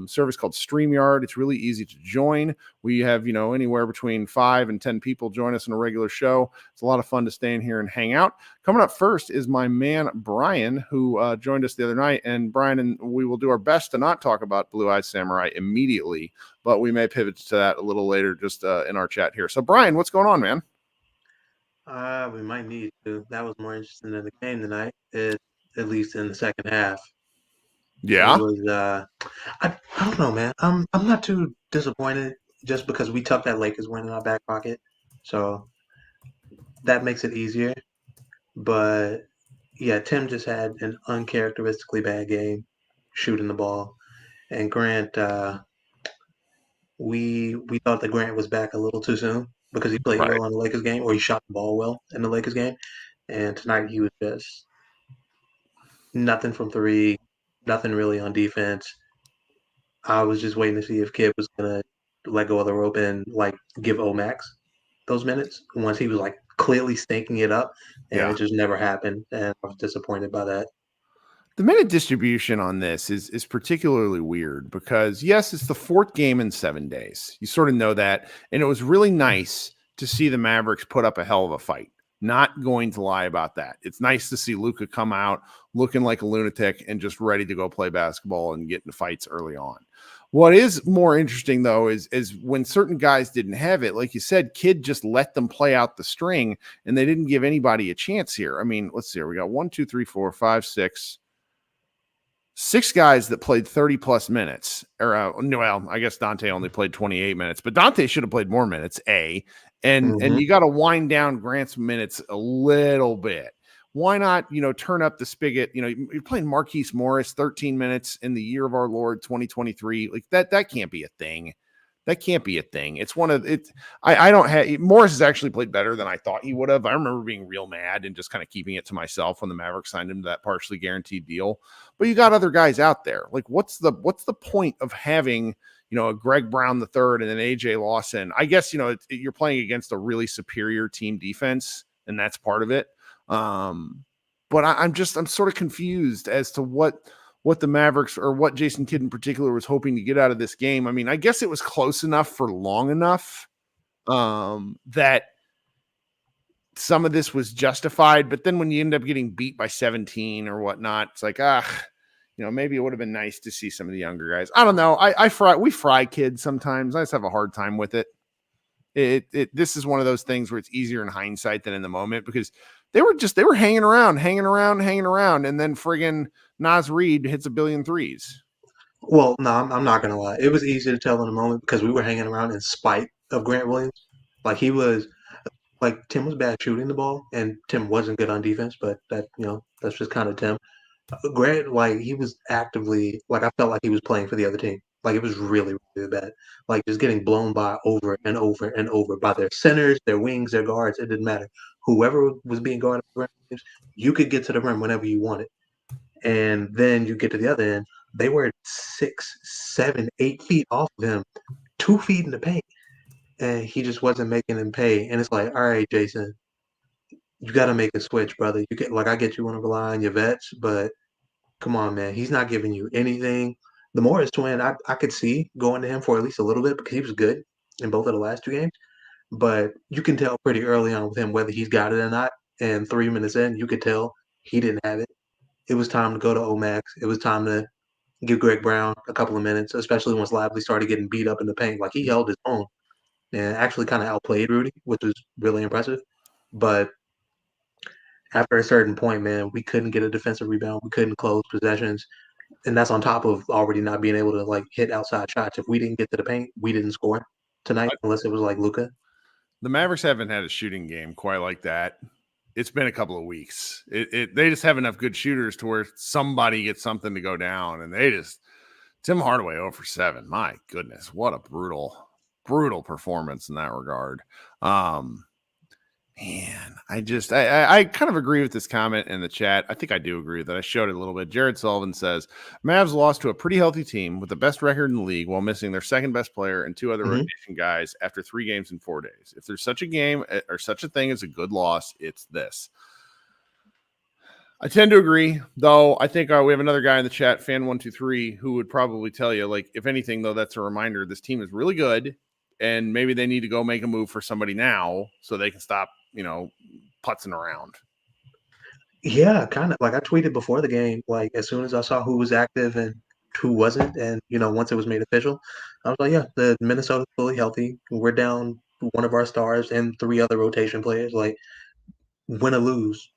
service called StreamYard. It's really easy to join. We have, anywhere between 5 and 10 people join us in a regular show. It's a lot of fun to stay in here and hang out. Coming up first is my man, Brian, who joined us the other night. And Brian, and we will do our best to not talk about Blue Eyed Samurai immediately, but we may pivot to that a little later just in our chat here. So Brian, what's going on, man? We might need to. That was more interesting than the game tonight, at least in the second half. Yeah. It was, I don't know, man. I'm not too disappointed just because we tucked that Lakers win in our back pocket. So that makes it easier. But yeah, Tim just had an uncharacteristically bad game shooting the ball. And Grant, we thought that Grant was back a little too soon because he played Right. well in the Lakers game, or he shot the ball well in the Lakers game. And tonight he was just nothing from three, nothing really on defense. I was just waiting to see if Kid was gonna let go of the rope and like give Omax those minutes once he was like clearly stinking it up, and Yeah. it just never happened, and I was disappointed by that. The minute distribution on this is particularly weird because yes, it's the fourth game in 7 days. You sort of know that, and it was really nice to see the Mavericks put up a hell of a fight. Not going to lie about that. It's nice to see Luka come out looking like a lunatic and just ready to go play basketball and get into fights early on. What is more interesting though is when certain guys didn't have it, like you said, Kid just let them play out the string and they didn't give anybody a chance here. I mean, let's see here. We got 1, 2, 3, 4, 5, 6 guys that played 30 plus minutes. Or well, I guess Dante only played 28 minutes, but Dante should have played more minutes. And you got to wind down Grant's minutes a little bit. Why not, turn up the spigot? You're playing Marquise Morris 13 minutes in the year of our Lord 2023. Like that can't be a thing. That can't be a thing. It's one of it. I don't have Morris has actually played better than I thought he would have. I remember being real mad and just kind of keeping it to myself when the Mavericks signed him to that partially guaranteed deal. But you got other guys out there. Like, what's the point of having a Greg Brown the third and then AJ Lawson? I guess you're playing against a really superior team defense, and that's part of it. But I'm sort of confused as to what the Mavericks or what Jason Kidd in particular was hoping to get out of this game. I mean, I guess it was close enough for long enough that some of this was justified. But then when you end up getting beat by 17 or whatnot, it's like, maybe it would have been nice to see some of the younger guys. I don't know. We fry kids sometimes. I just have a hard time with it. This is one of those things where it's easier in hindsight than in the moment because they were hanging around, and then friggin' Nas Reed hits a billion threes. Well, no, I'm not gonna lie. It was easy to tell in the moment because we were hanging around in spite of Grant Williams. Like Tim was bad shooting the ball, and Tim wasn't good on defense. But that's just kind of Tim. Grant, like he was actively, like I felt like he was playing for the other team. Like it was really, really bad. Like just getting blown by over and over and over by their centers, their wings, their guards. It didn't matter. Whoever was being guarded by Grant Williams, you could get to the rim whenever you wanted. And then you get to the other end, they were 6, 7, 8 feet off of him, 2 feet in the paint, and he just wasn't making them pay. And it's like, all right, Jason, you got to make a switch, brother. You get I get you want to rely on your vets, but come on, man, he's not giving you anything. The Morris twin, I could see going to him for at least a little bit because he was good in both of the last 2 games, but you can tell pretty early on with him whether he's got it or not. And 3 minutes in, you could tell he didn't have it. It was time to go to Omax. It was time to give Greg Brown a couple of minutes, especially once Lively started getting beat up in the paint. Like he held his own and actually kind of outplayed Rudy, which was really impressive. But after a certain point, man, we couldn't get a defensive rebound. We couldn't close possessions. And that's on top of already not being able to like hit outside shots. If we didn't get to the paint, we didn't score tonight unless it was like Luka. The Mavericks haven't had a shooting game quite like that. It's been a couple of weeks. They just have enough good shooters to where somebody gets something to go down, and Tim Hardaway 0 for 7. My goodness, what a brutal performance in that regard. Man, I kind of agree with this comment in the chat. I think I do agree with that. I showed it a little bit. Jared Sullivan says, Mavs lost to a pretty healthy team with the best record in the league while missing their second best player and 2 other rotation guys after 3 games in 4 days. If there's such a game or such a thing as a good loss, it's this. I tend to agree, though. I think we have another guy in the chat, fan123, who would probably tell you, like, if anything, though, that's a reminder this team is really good, and maybe they need to go make a move for somebody now so they can stop, putzing around. Yeah, kind of. Like I tweeted before the game, like as soon as I saw who was active and who wasn't, and once it was made official, I was like, yeah, the Minnesota's fully healthy. We're down one of our stars and 3 other rotation players. Like, win or lose,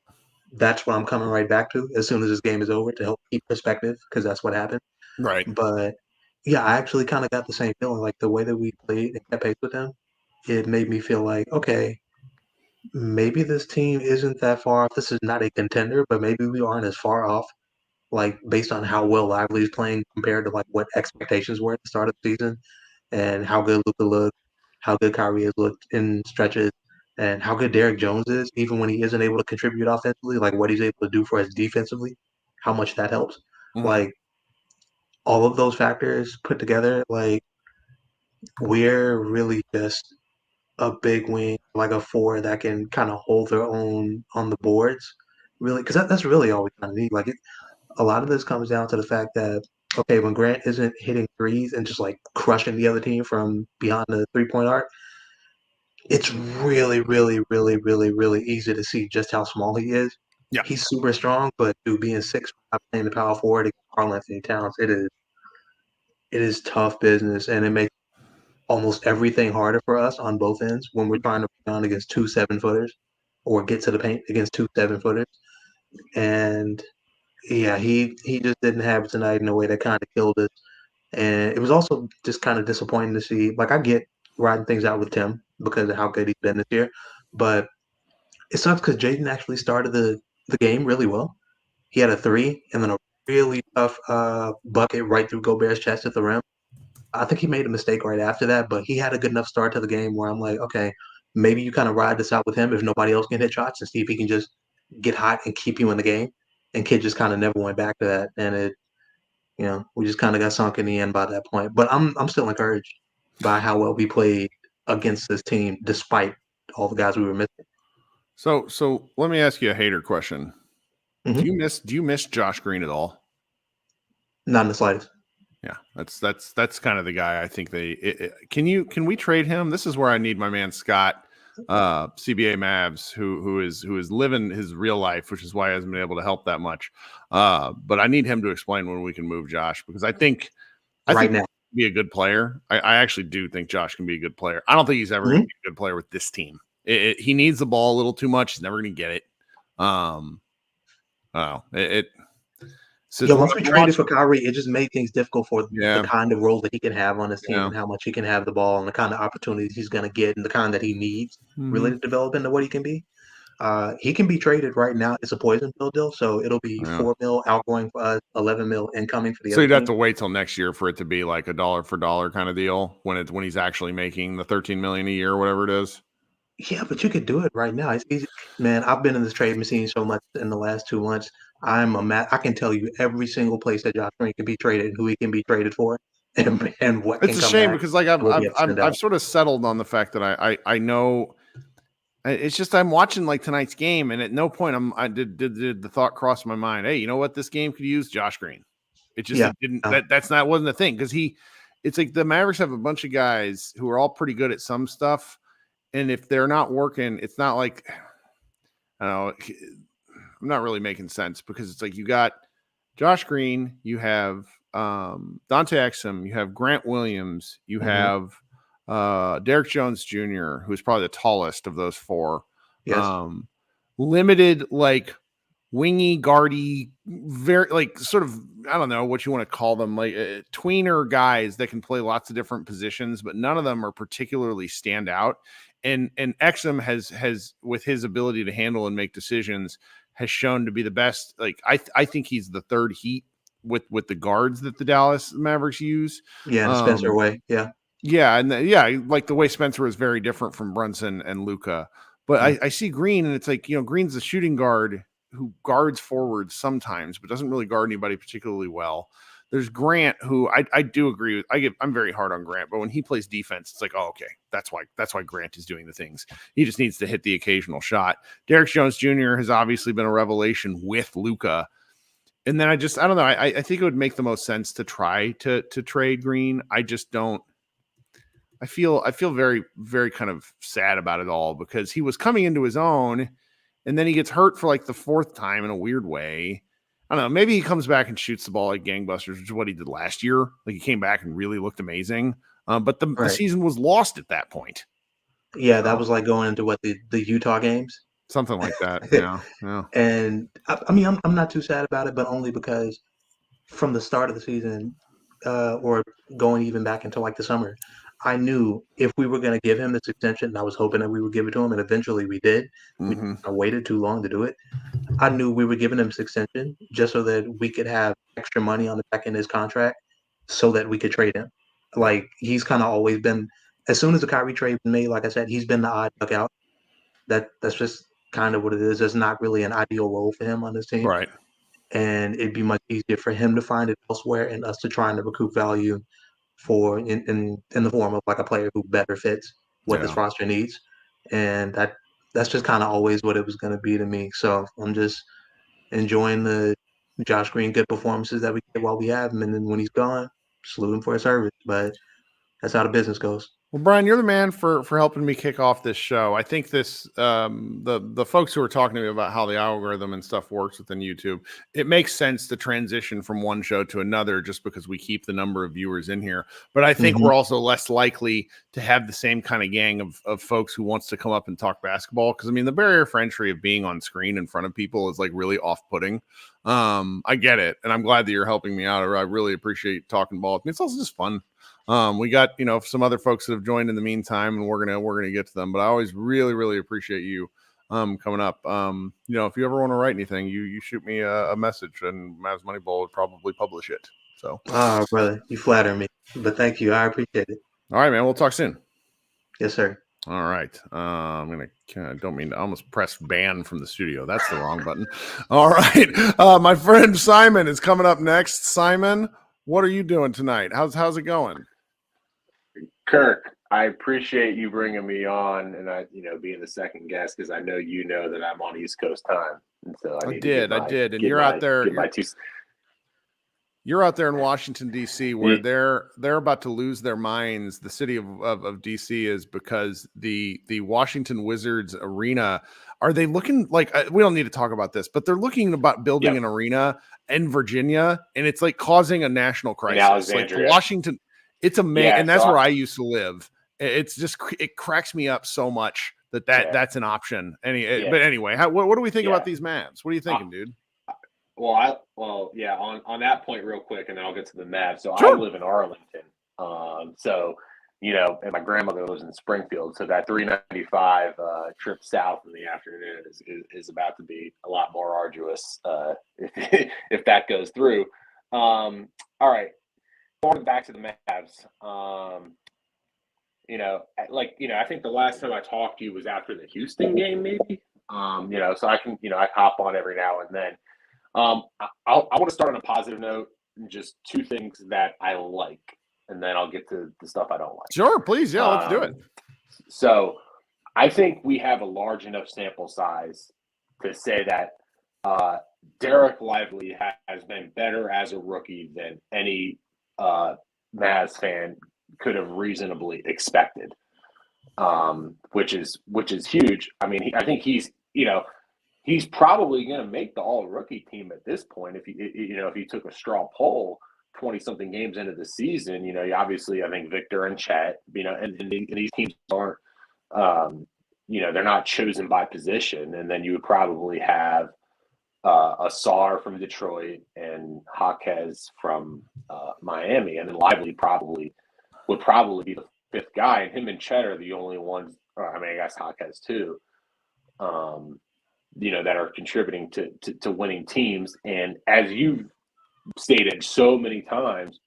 that's what I'm coming right back to as soon as this game is over to help keep perspective because that's what happened. Right. But Yeah, I actually kind of got the same feeling. Like the way that we played and kept pace with them, it made me feel like, okay, maybe this team isn't that far off. This is not a contender, but maybe we aren't as far off, like based on how well Lively's playing compared to like what expectations were at the start of the season and how good Luka looked, how good Kyrie has looked in stretches, and how good Derek Jones is, even when he isn't able to contribute offensively, like what he's able to do for us defensively, how much that helps. Mhm. Like all of those factors put together, like we're really just a big wing, like a four that can kind of hold their own on the boards, really, because that's really all we kind of need. Like a lot of this comes down to the fact that okay, when Grant isn't hitting threes and just like crushing the other team from beyond the 3 point arc, it's really, really, really, really, really easy to see just how small he is. Yeah. He's super strong, but dude, being 6'5", playing the power forward against Karl Anthony-Towns, it is tough business, and it makes almost everything harder for us on both ends when we're trying to rebound against 2 7-footers or get to the paint against 2 7-footers. And yeah, he just didn't have it tonight in a way that kind of killed us. And it was also just kind of disappointing to see. Like I get riding things out with Tim because of how good he's been this year, but it sucks because Jaden actually started the game really well. He had a three and then a really tough bucket right through Gobert's chest at the rim. I think he made a mistake right after that, but he had a good enough start to the game where I'm like, okay, maybe you kind of ride this out with him if nobody else can hit shots and see if he can just get hot and keep you in the game. And Kid just kind of never went back to that, and we just kind of got sunk in the end by that point. But I'm still encouraged by how well we played against this team, despite all the guys we were missing. So let me ask you a hater question. Mm-hmm. Do you miss Josh Green at all? Not in the slightest. Yeah, that's kind of the guy I think can we trade him? This is where I need my man Scott, CBA Mavs, who is living his real life, which is why he hasn't been able to help that much. But I need him to explain when we can move Josh, because I think Right he now. can be a good player. I actually do think Josh can be a good player. I don't think he's ever going to be a good player with this team. He needs the ball a little too much. He's never going to get it. Yeah, once we traded for Kyrie, it just made things difficult for the kind of role that he can have on his team and how much he can have the ball and the kind of opportunities he's going to get and the kind that he needs really to develop into what he can be. He can be traded right now. It's a poison pill deal, so it'll be $4 million outgoing for us, $11 million incoming for the other So you'd have team. to wait till next year for it to be like a dollar for dollar kind of deal when he's actually making the $13 million a year or whatever it is. Yeah, but you could do it right now. It's easy, man. I've been in this trade machine so much in the last 2 months. I can tell you every single place that Josh Green can be traded and who he can be traded for, and what It's can a come shame back. because like I've sort of settled on the fact that I know. It's just I'm watching like tonight's game, and at no point I did the thought cross my mind. Hey, you know what? This game could use Josh Green. It didn't. That wasn't a thing because it's like the Mavericks have a bunch of guys who are all pretty good at some stuff. And if they're not working, it's not like, I don't know, I'm not really making sense because it's like you got Josh Green, you have Dante Exum, you have Grant Williams, you have Derek Jones Jr., who's probably the tallest of those four. Yes. Limited, like wingy, guardy, very like sort of, I don't know what you want to call them, like tweener guys that can play lots of different positions, but none of them are particularly stand out. And Exum has with his ability to handle and make decisions has shown to be the best. Like I think he's the third heat with the guards that the Dallas Mavericks use. Yeah, the Spencer way. Yeah. Yeah, and like the way Spencer is very different from Brunson and Luka. But I see Green, and it's like, Green's a shooting guard who guards forwards sometimes, but doesn't really guard anybody particularly well. There's Grant, who I do agree with. I'm very hard on Grant, but when he plays defense, it's like, oh, okay, that's why Grant is doing the things. He just needs to hit the occasional shot. Derek Jones Jr. has obviously been a revelation with Luka. And then I don't know. I think it would make the most sense to try to trade Green. I just don't. I feel very, very kind of sad about it all because he was coming into his own, and then he gets hurt for like the fourth time in a weird way. I don't know. Maybe he comes back and shoots the ball like gangbusters, which is what he did last year. Like he came back and really looked amazing. But the season was lost at that point. Yeah, that was like going into the Utah games. Something like that. Yeah. And I mean, I'm not too sad about it, but only because from the start of the season, or going even back into like the summer, I knew if we were going to give him this extension, and I was hoping that we would give it to him, and eventually we did. We Mm-hmm. waited too long to do it. I knew we were giving him this extension just so that we could have extra money on the back end of his contract, so that we could trade him. Like he's kind of always been. As soon as the Kyrie trade was made, like I said, he's been the odd duck out. That's just kind of what it is. It's not really an ideal role for him on this team, Right. and it'd be much easier for him to find it elsewhere and us to trying to recoup value for in the form of like a player who better fits what this roster needs, and that's just kind of always what it was going to be to me. So I'm just enjoying the Josh Green good performances that we get while we have him, and then when he's gone, salute him for his service. But that's how the business goes. Well, Brian, you're the man for helping me kick off this show. I think this the folks who are talking to me about how the algorithm and stuff works within YouTube, it makes sense to transition from one show to another just because we keep the number of viewers in here. But I think we're also less likely to have the same kind of gang of folks who wants to come up and talk basketball. Because I mean, the barrier for entry of being on screen in front of people is like really off-putting. I get it, and I'm glad that you're helping me out. I really appreciate talking ball with me. It's also just fun. We got, some other folks that have joined in the meantime, and we're gonna get to them. But I always really, really appreciate you coming up. If you ever want to write anything, you shoot me a message, and Mavs Moneyball would probably publish it. So, Brother, you flatter me, but thank you. I appreciate it. All right, man. We'll talk soon. Yes, sir. All right. I don't mean to almost press ban from the studio. That's the wrong button. All right. My friend Simon is coming up next. Simon, what are you doing tonight? How's it going? Kirk, I appreciate you bringing me on and being the second guest, because I know that I'm on East Coast time, and so I did, and you're out there. You're out there in Washington D.C., where they're about to lose their minds. The city of D.C. is, because the Washington Wizards arena. Are they looking like, we don't need to talk about this, but they're looking about building an arena in Virginia, and it's like causing a national crisis. Like Washington. It's amazing, and that's where I used to live. It's just, it cracks me up so much that's an option. But anyway, what do we think about these Mavs? What are you thinking, dude? On that point, real quick, and then I'll get to the Mavs. So sure. I live in Arlington, and my grandmother lives in Springfield. So that 395 trip south in the afternoon is about to be a lot more arduous if that goes through. All right. Going back to the Mavs, I think the last time I talked to you was after the Houston game, maybe. So I can, I hop on every now and then. I want to start on a positive note, and just two things that I like, and then I'll get to the stuff I don't like. Sure, please, let's do it. So I think we have a large enough sample size to say that Derek Lively has been better as a rookie than any Mavs fan could have reasonably expected, which is huge. I mean, I think he's probably going to make the all-rookie team at this point. If he took a straw poll 20-something games into the season, obviously I think Victor and Chet, and these teams aren't, they're not chosen by position, and then you would probably have a Sarr from Detroit and Jaquez from Miami, and then Lively would probably be the fifth guy, and him and Chet are the only ones, I guess Jaquez too, that are contributing to winning teams. And as you've stated so many times,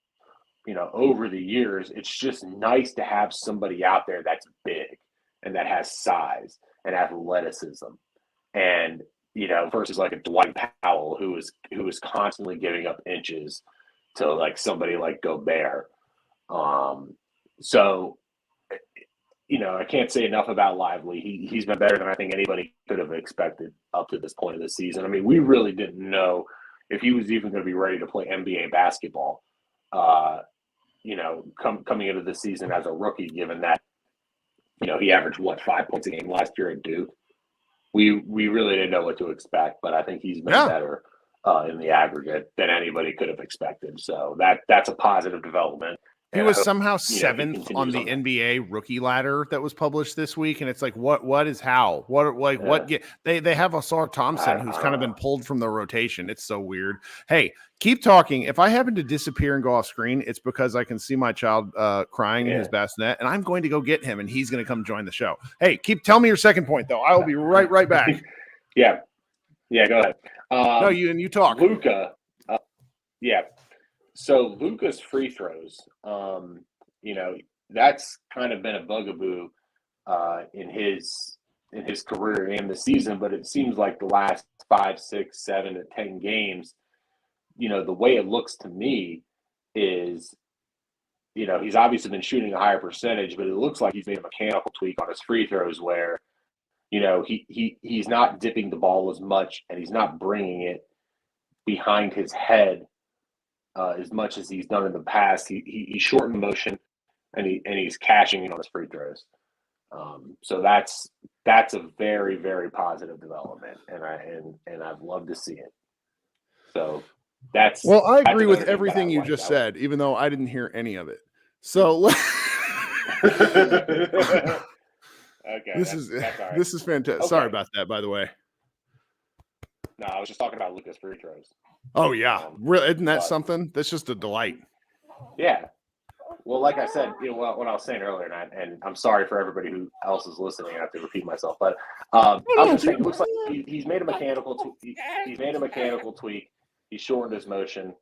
over the years, it's just nice to have somebody out there that's big and that has size and athleticism, and versus like a Dwight Powell who is constantly giving up inches to like somebody like Gobert. I can't say enough about Lively. He's been better than I think anybody could have expected up to this point of the season. I mean, we really didn't know if he was even going to be ready to play NBA basketball, coming into the season as a rookie, given that, he averaged 5 points a game last year at Duke. We really didn't know what to expect, but I think he's been better in the aggregate than anybody could have expected. So that's a positive development. He And was I hope, somehow he seventh on continues the that. NBA rookie ladder that was published this week, and it's like, what is how? What get they have Asar Thompson who's kind of been pulled from the rotation. It's so weird. Hey, keep talking. If I happen to disappear and go off screen, it's because I can see my child crying in his bassinet, and I'm going to go get him, and he's going to come join the show. Hey, tell me your second point though. I will be right back. Yeah, go ahead. No, you talk. Luka. Yeah. So Luka's free throws, that's kind of been a bugaboo in his career and the season, but it seems like the last 5, 6, 7 to 10 games, the way it looks to me is, he's obviously been shooting a higher percentage, but it looks like he's made a mechanical tweak on his free throws where, he's not dipping the ball as much and he's not bringing it behind his head as much as he's done in the past. He shortened the motion and he's cashing in on his free throws. So that's a very, very positive development, and I'd love to see it. So I agree with everything you just said, even though I didn't hear any of it. So okay, this is fantastic. Okay. Sorry about that, by the way. No, I was just talking about Luka's free throws. Oh yeah, really? Isn't that something? That's just a delight. Yeah. Well, like I said, what I was saying earlier, and I'm sorry for everybody who else is listening. I have to repeat myself, but I'm just saying, it looks like he's made a mechanical tweak. He's shortened his motion.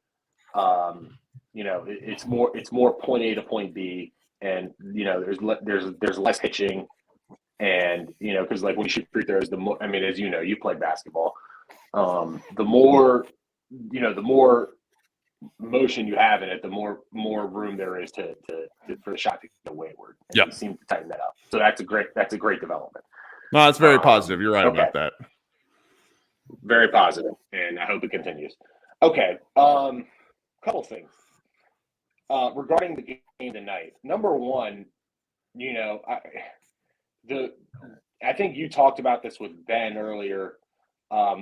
It's more point A to point B, and there's less hitching, and because like when you shoot free throws, the more, as you play basketball, the more motion you have in it, the more room there is to for the shot to go wayward. Yeah, he seems to tighten that up. So that's a great development. No, that's very positive. You're right about that. Very positive, and I hope it continues. Okay, couple things regarding the game tonight. Number one, I think you talked about this with Ben earlier.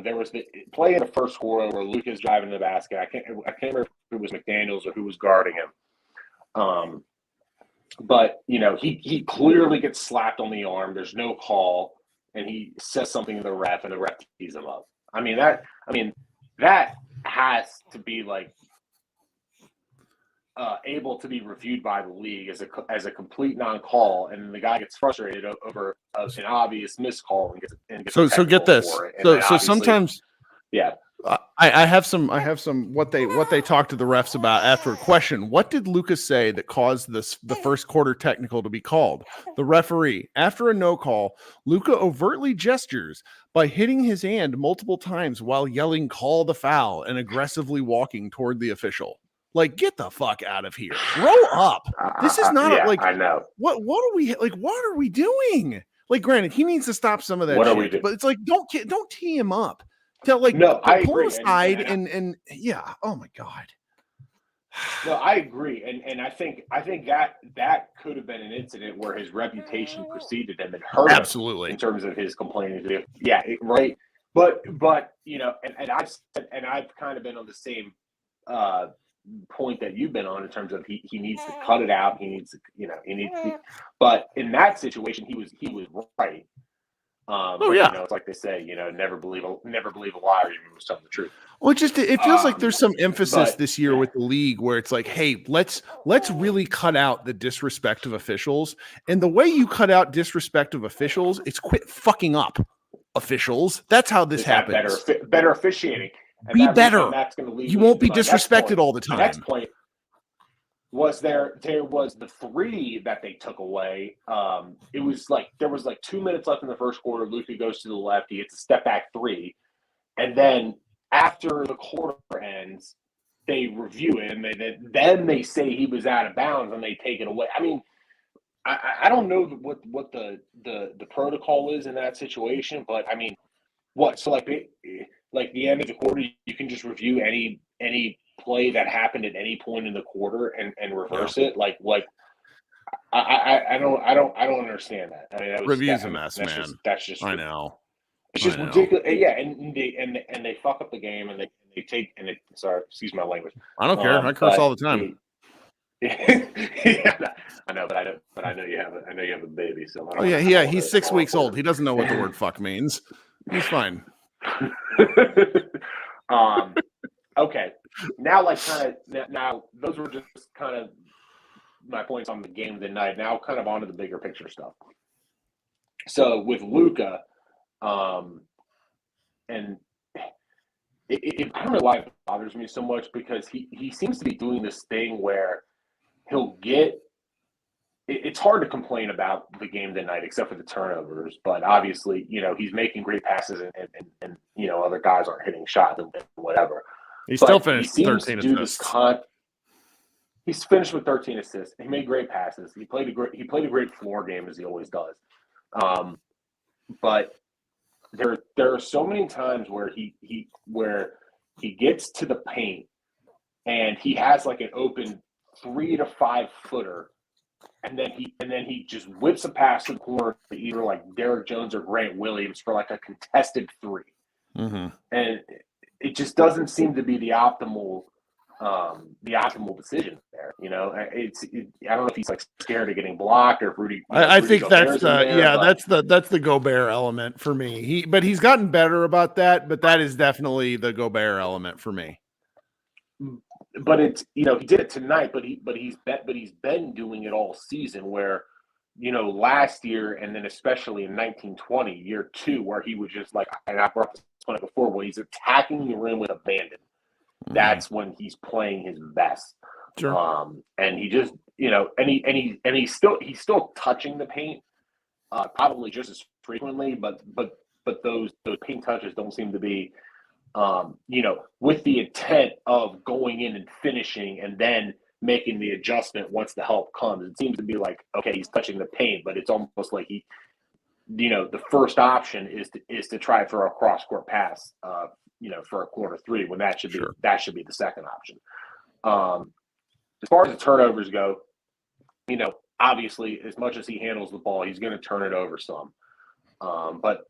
There was the play in the first quarter where Luka's driving to the basket. I can't remember if it was McDaniels or who was guarding him. But he clearly gets slapped on the arm. There's no call, and he says something to the ref, and the ref tees him up. That has to be like able to be reviewed by the league as a complete non-call, and the guy gets frustrated over an obvious miscall and gets so get this. So sometimes, yeah, I have some what they talk to the refs about after a question. What did Luka say that caused the first quarter technical to be called? The referee, after a no call, Luka overtly gestures by hitting his hand multiple times while yelling "call the foul" and aggressively walking toward the official. Like, get the fuck out of here. Grow up. This is not I know. What are we doing? Like, granted, he needs to stop some of that shit, but it's like, don't tee him up. Pull him aside and yeah. Oh my God. No, I agree. And I think that could have been an incident where his reputation preceded him and hurt him. Absolutely. In terms of his complaining. Yeah, right. But I've kind of been on the same point that you've been on in terms of he needs to cut it out. He needs to, but in that situation, he was right. It's like they say, never believe a liar even who's telling the truth. Well, it feels like there's some emphasis this year with the league where it's like, hey, let's really cut out the disrespect of officials. And the way you cut out disrespect of officials, it's quit fucking up officials. That's how this happens. Better officiating. Be better. You won't be disrespected all the time. The next point was there was the three that they took away. It was like there was like 2 minutes left in the first quarter. Luka goes to the left. He hits a step back three. And then after the quarter ends, they review it. And then they say he was out of bounds and they take it away. I don't know what the protocol is in that situation, but what? So like the end of the quarter, you can just review any play that happened at any point in the quarter and reverse it. I don't understand that. Review's a mess, man. That's just I know. It's just ridiculous. Yeah, and they fuck up the game and they take sorry, excuse my language. I don't care. I curse all the time. Yeah, I know, but I know you have a baby. So I Oh don't yeah, wanna he's 6 call weeks for old. He doesn't know what the word "fuck" means. He's fine. Okay. Now, now those were just kind of my points on the game of the night. Now, kind of onto the bigger picture stuff. So with Luka, and I don't know why it bothers me so much because he seems to be doing this thing where he'll get. It's hard to complain about the game of the night except for the turnovers, but obviously, he's making great passes and other guys aren't hitting shots and whatever. He But still finished he seems 13 to do assists. He's finished with 13 assists. He made great passes. He played a great floor game as he always does. But there are so many times where he gets to the paint and he has like an open 3 to 5 footer, and then he just whips a pass to the corner to either like Derek Jones or Grant Williams for like a contested 3. Mm-hmm. And it just doesn't seem to be the optimal decision there. I don't know if he's like scared of getting blocked or if Rudy. I Rudy think that's Gobert's in there, that's the Gobert element for me. But he's gotten better about that. But that is definitely the Gobert element for me. But it's he did it tonight, but he's been doing it all season. Where last year and then especially in 1920 year 2, where he was just like, and I brought this point up before, when he's attacking the rim with abandon. That's when he's playing his best. Sure. And he just, and he's still touching the paint, probably just as frequently, but those paint touches don't seem to be, with the intent of going in and finishing and then making the adjustment once the help comes. It seems to be like, okay, he's touching the paint, but it's almost like the first option is to try for a cross court pass, for a corner 3 when that should be the second option. As far as the turnovers go, obviously as much as he handles the ball, he's going to turn it over some. But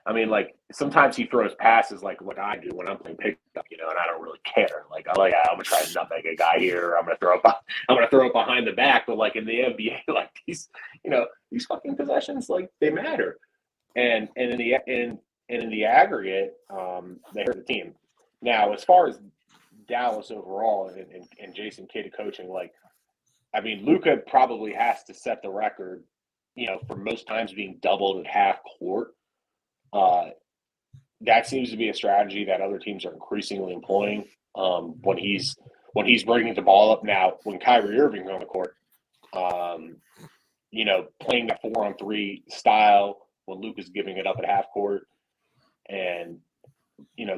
I mean, like sometimes he throws passes like what I do when I'm playing pickup, and I don't really care. Like I'm gonna try to nutmeg a guy here. I'm gonna throw it behind the back. But like in the NBA, like these fucking possessions, like they matter. And in the aggregate, they hurt the team. Now, as far as Dallas overall and Jason Kidd coaching, like, I mean, Luka probably has to set the record, for most times being doubled at half court. That seems to be a strategy that other teams are increasingly employing. When he's bringing the ball up now, when Kyrie Irving's on the court, playing that 4-on-3 style when Luka's giving it up at half court and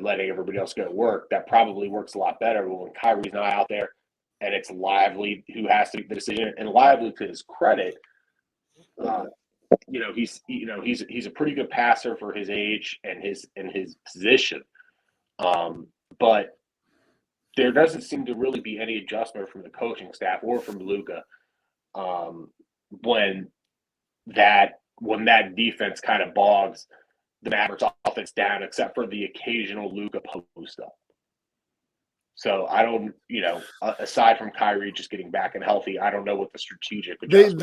letting everybody else go to work, that probably works a lot better. But when Kyrie's not out there and it's Lively who has to make the decision, and Lively, to his credit, he's a pretty good passer for his age and his position. But there doesn't seem to really be any adjustment from the coaching staff or from Luka when that defense kind of bogs the Mavericks offense down, except for the occasional Luka post up. So I don't, aside from Kyrie just getting back and healthy, I don't know what the strategic adjustment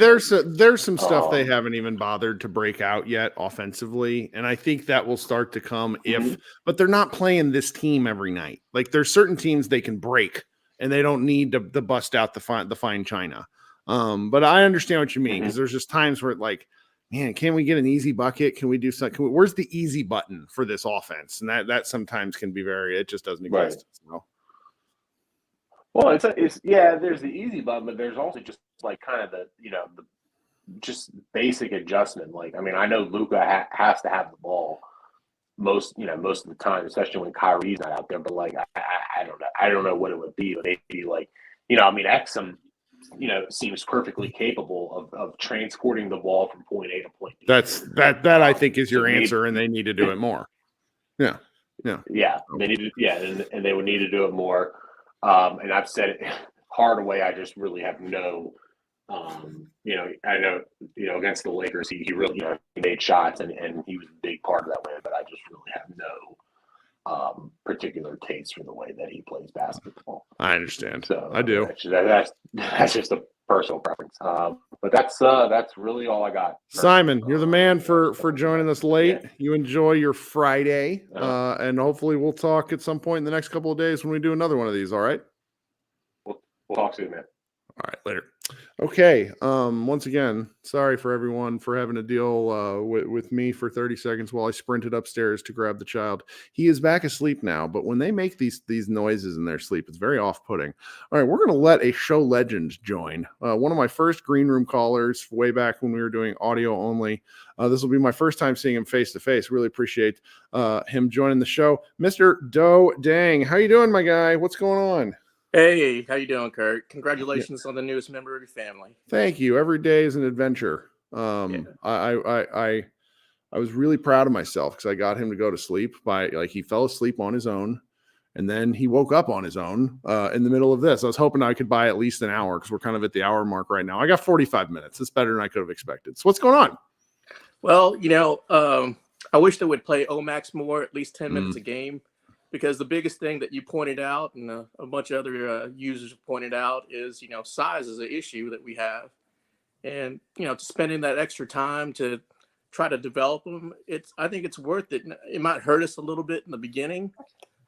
there's some stuff they haven't even bothered to break out yet offensively, and I think that will start to come but they're not playing this team every night. Like there's certain teams they can break, and they don't need to bust out the fine china. But I understand what you mean, because there's just times where like, man, can we get an easy bucket? Can we do something? Where's the easy button for this offense? And that sometimes can be it just doesn't exist. Right. Well, there's the easy button, but there's also just like kind of the just basic adjustment. Like, I mean, I know Luka has to have the ball most of the time, especially when Kyrie's not out there. But like, I don't know what it would be, but maybe like, I mean, Exum, seems perfectly capable of transporting the ball from point A to point B. That I think is your answer, and they need to do it more. Yeah. They need to, and they would need to do it more. And I've said it Hardaway, I just really have no, I know, against the Lakers, he really, he made shots and he was a big part of that win, but I just really have particular taste for the way that he plays basketball. I understand. So I do. That's just a personal preference. But that's really all I got. Simon, you're the man for joining us late. Yeah. You enjoy your Friday, and hopefully we'll talk at some point in the next couple of days when we do another one of these. All right. We'll talk soon, man. All right, later. Okay. Once again, sorry for everyone for having to deal with me for 30 seconds while I sprinted upstairs to grab the child. He is back asleep now, but when they make these noises in their sleep, it's very off-putting. All right, we're going to let a show legend join. One of my first green room callers way back when we were doing audio only. This will be my first time seeing him face-to-face. Really appreciate him joining the show. Mr. Doe Dang, how you doing, my guy? What's going on? Hey, how you doing, Kirk? Congratulations on the newest member of your family. Thank you. Every day is an adventure. I was really proud of myself because I got him to go to sleep he fell asleep on his own, and then he woke up on his own in the middle of this. I was hoping I could buy at least an hour because we're kind of at the hour mark right now. I got 45 minutes. It's better than I could have expected. So what's going on? Well, I wish they would play Omax more, at least 10 minutes a game. Because the biggest thing that you pointed out and a bunch of other users pointed out is, size is an issue that we have. And, spending that extra time to try to develop them, I think it's worth it. It might hurt us a little bit in the beginning,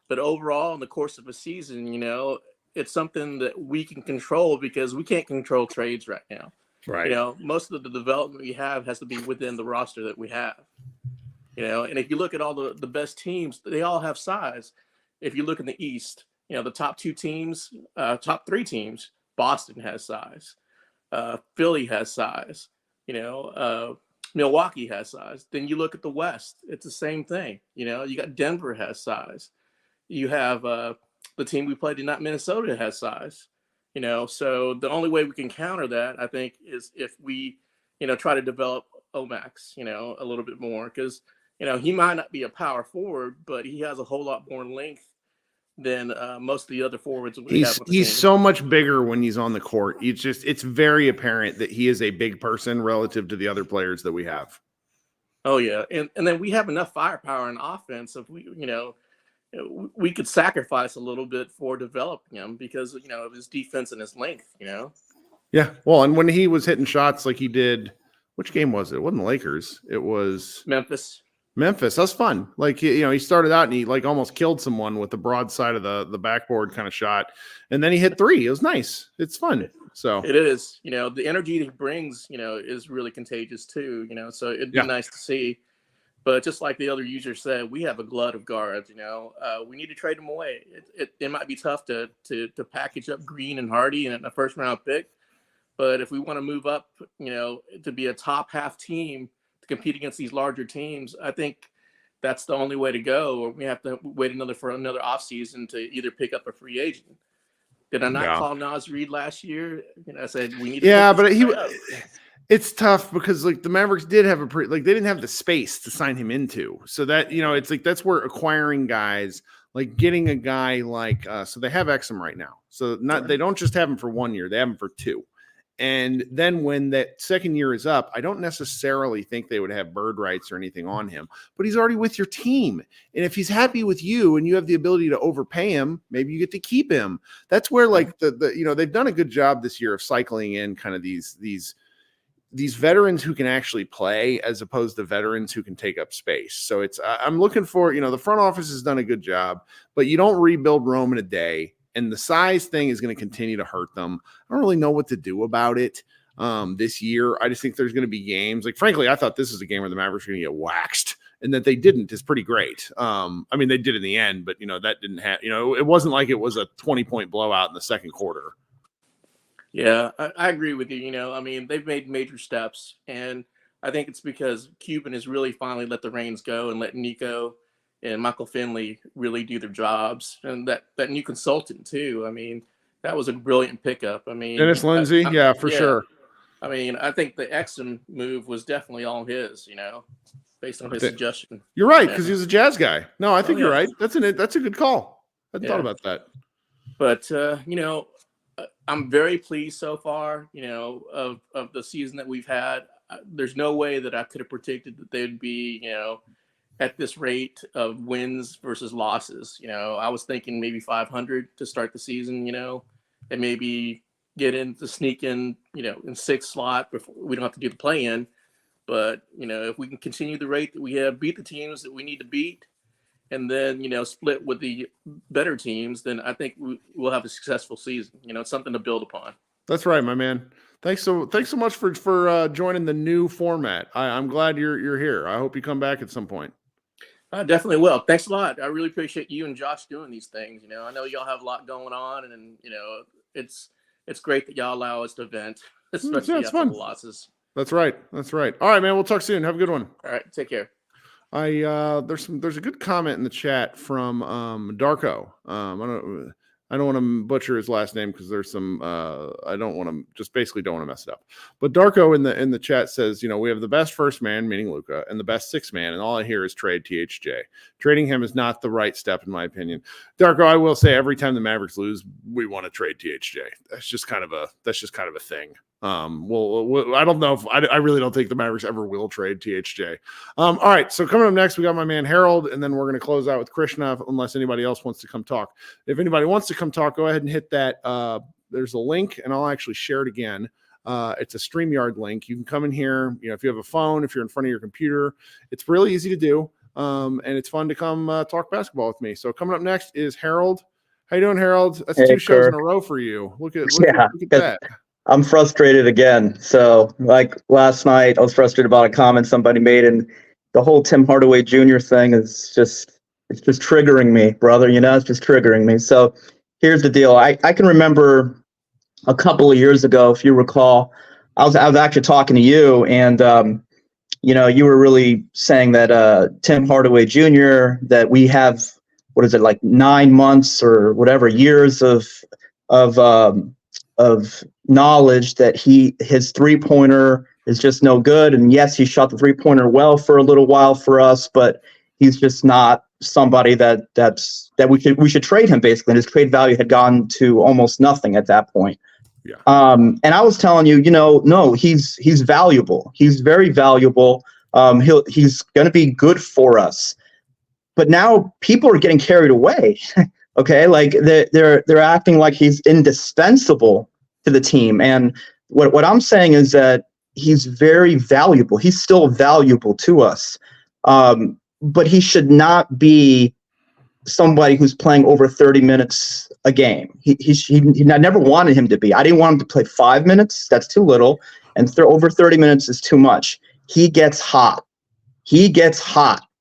but overall in the course of a season, it's something that we can control because we can't control trades right now. Right. Most of the development we have has to be within the roster that we have. And if you look at all the best teams, they all have size. If you look in the East, the top three teams, Boston has size. Philly has size. Milwaukee has size. Then you look at the West, it's the same thing. You got Denver has size. You have the team we played tonight, Minnesota, has size. So the only way we can counter that, I think, is if we, try to develop Omax, a little bit more because he might not be a power forward, but he has a whole lot more length than most of the other forwards we have. He's so much bigger when he's on the court. It's very apparent that he is a big person relative to the other players that we have. Oh yeah, and then we have enough firepower in offense. If we could sacrifice a little bit for developing him because of his defense and his length. Yeah, well, and when he was hitting shots like he did, which game was it? It wasn't the Lakers. It was Memphis. That's fun. He started out and he almost killed someone with the broad side of the backboard kind of shot. And then he hit three. It was nice. It's fun. So it is, the energy that he brings, is really contagious too, so it'd be nice to see. But just like the other user said, we have a glut of guards, we need to trade them away. It might be tough to package up Green and Hardy in a first round pick. But if we want to move up, to be a top half team, to compete against these larger teams, I think that's the only way to go. Or we have to wait for another offseason to either pick up a free agent. Did I not call Naz Reid last year? I said we need to but it's tough because the Mavericks did have they didn't have the space to sign him into. So that, it's that's where acquiring guys, getting a guy so they have Exum right now. So they don't just have him for 1 year, they have him for 2. And then when that second year is up, I don't necessarily think they would have bird rights or anything on him, but he's already with your team. And if he's happy with you and you have the ability to overpay him, maybe you get to keep him. That's where they've done a good job this year of cycling in kind of these veterans who can actually play as opposed to veterans who can take up space. So I'm looking for, the front office has done a good job, but you don't rebuild Rome in a day. And the size thing is going to continue to hurt them. I don't really know what to do about it this year. I just think there's going to be games. Frankly, I thought this is a game where the Mavericks are going to get waxed, and that they didn't is pretty great. They did in the end, but that didn't have. It wasn't like it was a 20-point blowout in the second quarter. Yeah, I agree with you. They've made major steps, and I think it's because Cuban has really finally let the reins go and let Nico and Michael Finley really do their jobs, and that new consultant too. That was a brilliant pickup. Dennis Lindsay, for sure. I think the Exum move was definitely all his, based on his suggestion. You're right, because he was a Jazz guy. No, I think you're right. That's a good call. I hadn't thought about that. But I'm very pleased so far, of the season that we've had. There's no way that I could have predicted that they'd be, at this rate of wins versus losses. I was thinking maybe 500 to start the season, and maybe sneak in, in sixth slot before we don't have to do the play-in. But, if we can continue the rate that we have, beat the teams that we need to beat, and then, split with the better teams, then I think we'll have a successful season. It's something to build upon. That's right, my man. Thanks so much for joining the new format. I'm glad you're here. I hope you come back at some point. I definitely will. Thanks a lot. I really appreciate you and Josh doing these things. I know y'all have a lot going on, and it's great that y'all allow us to vent, especially after the losses. That's right. All right, man. We'll talk soon. Have a good one. All right. Take care. There's a good comment in the chat from Darko. I don't want to butcher his last name because there's some I don't want to mess it up. But Darko in the chat says, we have the best first man, meaning Luka, and the best sixth man, and all I hear is trade THJ. Trading him is not the right step in my opinion. Darko, I will say every time the Mavericks lose, we want to trade THJ. That's just kind of a thing. I don't know if I really don't think the Mavericks ever will trade THJ. All right, so coming up next, we got my man Harold, and then we're going to close out with Krishna unless anybody else wants to come talk. If anybody wants to come talk, go ahead and hit that. There's a link, and I'll actually share it again. It's a StreamYard link. You can come in here. If you have a phone, if you're in front of your computer, it's really easy to do, and it's fun to come talk basketball with me. So coming up next is Harold. How you doing, Harold? That's 2 shows in a row for you. Look at that. I'm frustrated again. So like last night, I was frustrated about a comment somebody made, and the whole Tim Hardaway Jr. thing is it's just triggering me, brother. It's just triggering me. So here's the deal. I can remember a couple of years ago, if you recall, I was actually talking to you, and you were really saying that Tim Hardaway Jr. that we have, what is it, like 9 months or whatever years of knowledge that his 3-pointer is just no good. And yes, he shot the 3-pointer well for a little while for us, but he's just not somebody that we should trade him, basically. And his trade value had gone to almost nothing at that point. Yeah. And I was telling you, no, he's valuable. He's very valuable. He's going to be good for us. But now people are getting carried away. Okay, like they're acting like he's indispensable to the team. And what I'm saying is that he's very valuable. He's still valuable to us. But he should not be somebody who's playing over 30 minutes a game. I never wanted him to be. I didn't want him to play 5 minutes. That's too little. And over 30 minutes is too much. He gets hot.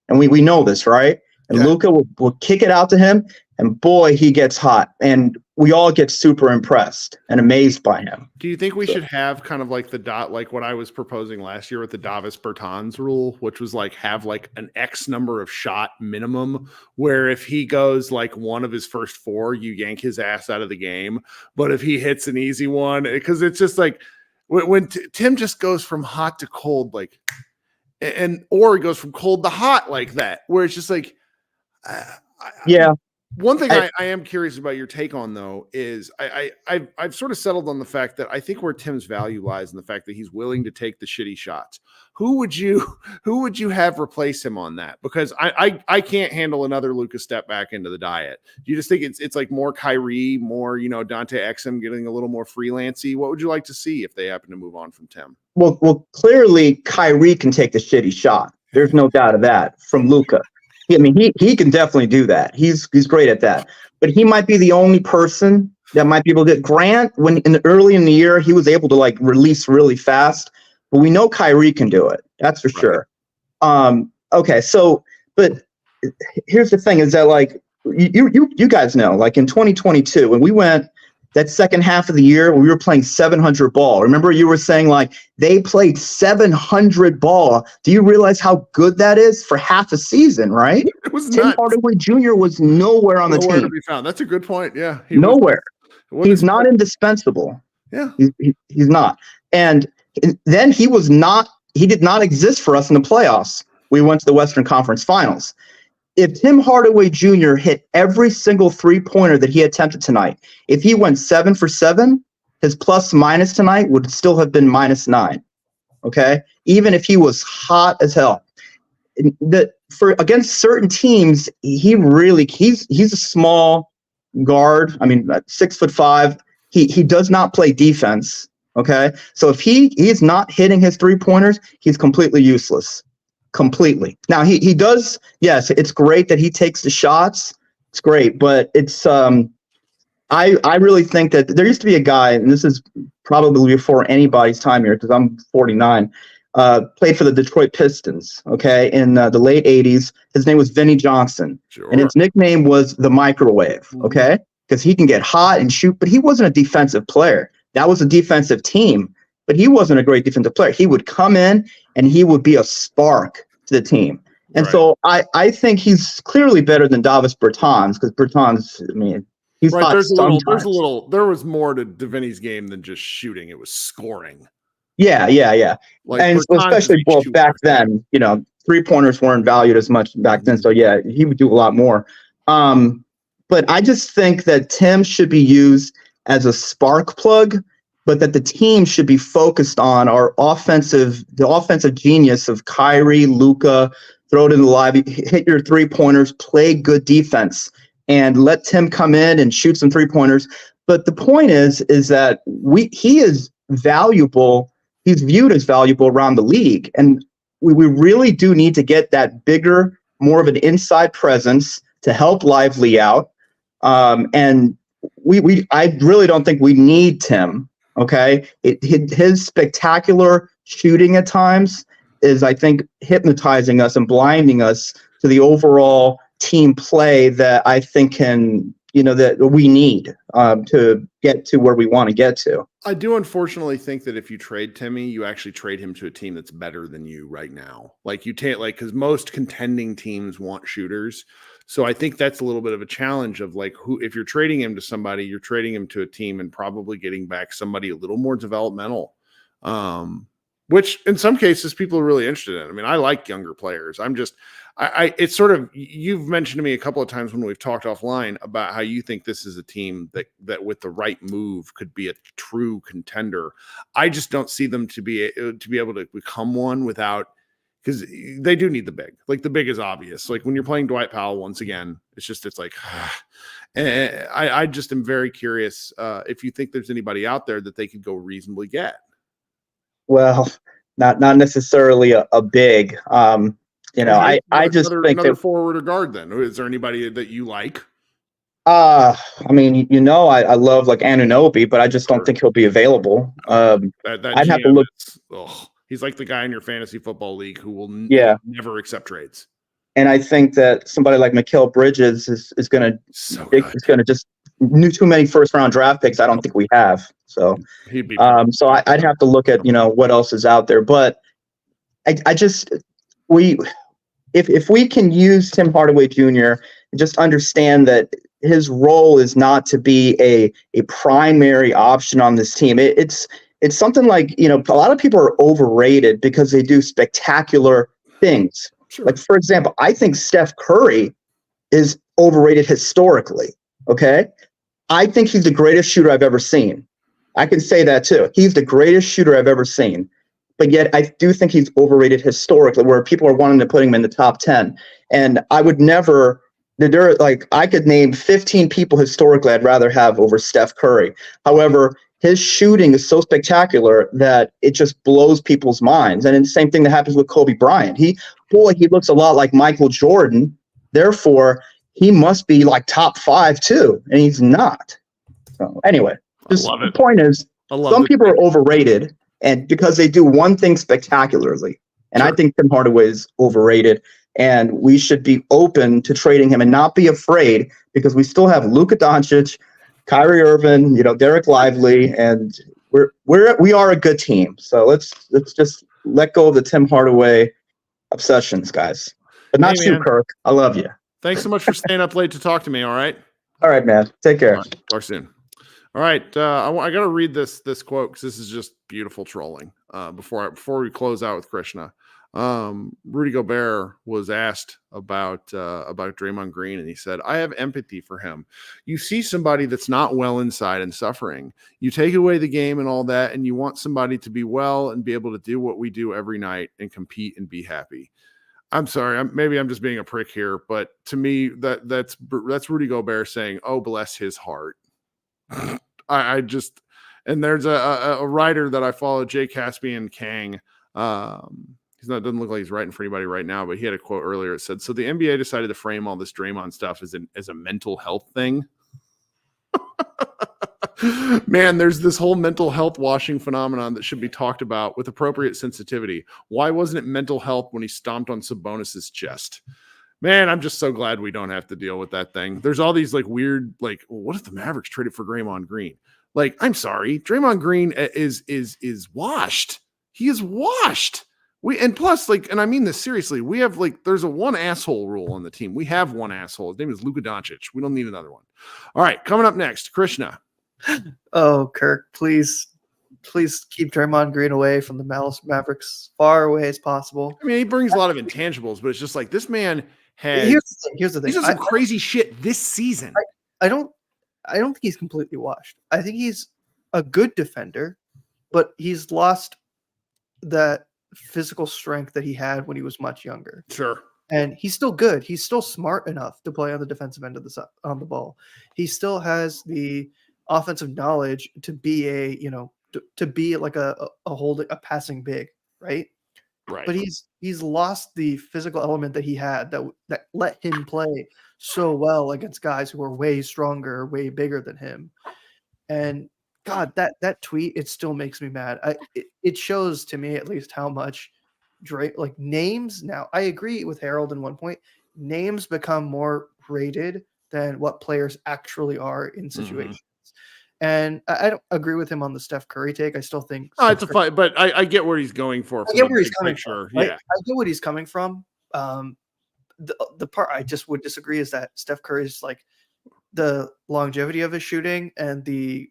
And we know this, right? And yeah. Luka will kick it out to him. And boy, he gets hot, and we all get super impressed and amazed by him. Do you think we should have kind of like like what I was proposing last year with the Davis Bertans rule, which was like have like an X number of shot minimum, where if he goes like one of his first 4, you yank his ass out of the game. But if he hits an easy one, because it's just like when Tim just goes from hot to cold, like, or he goes from cold to hot like that, where it's just like, yeah. One thing I am curious about your take on, though, is I've sort of settled on the fact that I think where Tim's value lies in the fact that he's willing to take the shitty shots. Who would you have replace him on that? Because I can't handle another Luka step back into the diet. Do you just think it's like more Kyrie, more Dante Exum getting a little more freelancy? What would you like to see if they happen to move on from Tim? Well, clearly Kyrie can take the shitty shot. There's no doubt of that from Luka. I mean, he can definitely do that. He's great at that. But he might be the only person that might be able to get Grant. When early in the year, he was able to like release really fast. But we know Kyrie can do it. That's for sure. Okay, so but here's the thing: is that like you guys know, like in 2022 when we went that second half of the year when we were playing 700 ball. Remember, you were saying like they played 700 ball. Do you realize how good that is for half a season, right? It was Tim Hardaway Jr. was nowhere on the team. To be found. That's a good point. Yeah, nowhere. He's not indispensable. Yeah, he's not. And then he did not exist for us in the playoffs. We went to the Western Conference Finals. If Tim Hardaway Jr. hit every single 3-pointer that he attempted tonight, if he went 7 for 7, his plus minus tonight would still have been -9. Okay? Even if he was hot as hell. for against certain teams, he's a small guard. I mean, 6'5". He does not play defense. Okay, so if he's not hitting his 3-pointers, he's completely useless. Completely. Now he does. Yes, it's great that he takes the shots. It's great, but it's I really think that there used to be a guy, and this is probably before anybody's time here because I'm 49. Played for the Detroit Pistons. Okay, in the late 80s. His name was Vinnie Johnson, and his nickname was the Microwave. Okay, because he can get hot and shoot, but he wasn't a defensive player. That was a defensive team, but he wasn't a great defensive player. He would come in and he would be a spark to the team. And so I think he's clearly better than Davis Bertans because Bertans, I mean, he's hot sometimes. There was more to Vinny's game than just shooting. It was scoring. Yeah. Like, and especially back then, 3-pointers weren't valued as much back then. So yeah, he would do a lot more. But I just think that Tim should be used as a spark plug, but that the team should be focused on the offensive genius of Kyrie, Luka, throw it in the live, hit your 3-pointers, play good defense, and let Tim come in and shoot some 3-pointers. But the point is that he is valuable. He's viewed as valuable around the league. And we really do need to get that bigger, more of an inside presence to help Lively out. And I really don't think we need Tim. Okay, his spectacular shooting at times is, I think, hypnotizing us and blinding us to the overall team play that I think that we need to get to where we want to get to. I do unfortunately think that if you trade Timmy, you actually trade him to a team that's better than you right now. Like you take because most contending teams want shooters. So I think that's a little bit of a challenge of if you're trading him to somebody, you're trading him to a team and probably getting back somebody a little more developmental, which in some cases people are really interested in. I mean, I like younger players. It's sort of, you've mentioned to me a couple of times when we've talked offline about how you think this is a team that with the right move could be a true contender. I just don't see them to be able to become one without, because they do need the big. Like the big is obvious. Like when you're playing Dwight Powell once again, it's like, and I just am very curious if you think there's anybody out there that they could go reasonably get. Well, not necessarily a big. I just think another forward or guard. Then is there anybody that you like? I mean, I love like Anunoby, but I just don't think he'll be available. I'd have to look. He's like the guy in your fantasy football league who will never accept trades. And I think that somebody like Mikal Bridges is going to just too many first-round draft picks. I don't think we have. So, so I'd have to look at what else is out there. But if we can use Tim Hardaway Jr. and just understand that his role is not to be a primary option on this team. It's something like, a lot of people are overrated because they do spectacular things. Sure. Like, for example, I think Steph Curry is overrated historically. Okay. I think he's the greatest shooter I've ever seen. I can say that too. He's the greatest shooter I've ever seen. But yet I do think he's overrated historically, where people are wanting to put him in the top 10. And I would never, I could name 15 people historically I'd rather have over Steph Curry. However, his shooting is so spectacular that it just blows people's minds. And then the same thing that happens with Kobe Bryant. He looks a lot like Michael Jordan. Therefore, he must be like top 5 too. And he's not. So anyway, the point is, some people are overrated and because they do one thing spectacularly. And I think Tim Hardaway is overrated. And we should be open to trading him and not be afraid because we still have Luka Doncic, Kyrie Irving, Derek Lively, and we are a good team. So let's just let go of the Tim Hardaway obsessions, guys. But not you, Kirk. I love you. Thanks so much for staying up late to talk to me. All right. All right, man. Take care. Right, talk soon. All right. I got to read this quote because this is just beautiful trolling. Before we close out with Krishna. Rudy Gobert was asked about Draymond Green, and he said, "I have empathy for him. You see somebody that's not well inside and suffering. You take away the game and all that, and you want somebody to be well and be able to do what we do every night and compete and be happy. I'm sorry. Maybe I'm just being a prick here, but to me, that's Rudy Gobert saying, "Oh, bless his heart." I just, and there's a writer that I follow, Jay Caspian Kang. Doesn't look like he's writing for anybody right now, but he had a quote earlier. It said, "So the NBA decided to frame all this Draymond stuff as a mental health thing." Man, there's this whole mental health washing phenomenon that should be talked about with appropriate sensitivity. Why wasn't it mental health when he stomped on Sabonis's chest? Man, I'm just so glad we don't have to deal with that thing. There's all these like weird, like, what if the Mavericks traded for Draymond Green? Like, I'm sorry, Draymond Green is washed. He is washed. And plus, like, and I mean this seriously, we have like, there's a one asshole rule on the team. We have one asshole. His name is Luka Doncic. We don't need another one. All right, coming up next, Krishna. Oh, Kirk, please keep Draymond Green away from the Mavericks, far away as possible. I mean, he brings a lot of intangibles, but it's just like this man has. Here's the thing. He's done some crazy shit this season. I don't think he's completely washed. I think he's a good defender, but he's lost that physical strength that he had when he was much younger. Sure. And he's still good. He's still smart enough to play on the defensive end of the ball. He still has the offensive knowledge to be to be like a passing big, right? Right. But he's lost the physical element that he had that let him play so well against guys who are way stronger, way bigger than him. And God, that tweet, it still makes me mad. It shows to me at least how much like names now. I agree with Harold in one point. Names become more rated than what players actually are in situations. And I don't agree with him on the Steph Curry take. I still think it's a fight, but I get where he's going for. I get where he's coming from. Yeah, I get what he's coming from. The part I just would disagree is that Steph Curry's like the longevity of his shooting and the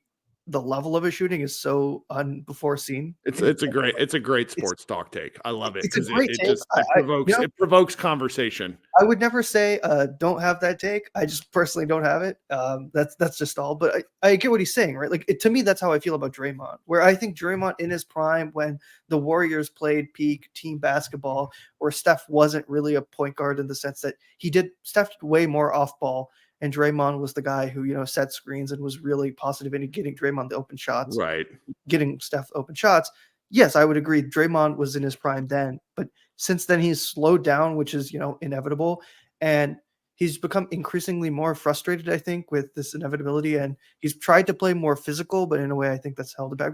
level of his shooting is so before seen. It's a great sports talk take. I love it because it provokes conversation. I would never say don't have that take. I just personally don't have it. That's just all. But I get what he's saying, right? Like to me, that's how I feel about Draymond. Where I think Draymond in his prime, when the Warriors played peak team basketball, where Steph wasn't really a point guard in the sense that Steph did way more off ball. And Draymond was the guy who, set screens and was really positive in getting Draymond the open shots. Right. Getting Steph open shots. Yes, I would agree. Draymond was in his prime then. But since then, he's slowed down, which is, inevitable. And he's become increasingly more frustrated, I think, with this inevitability. And he's tried to play more physical, but in a way, I think that's held back.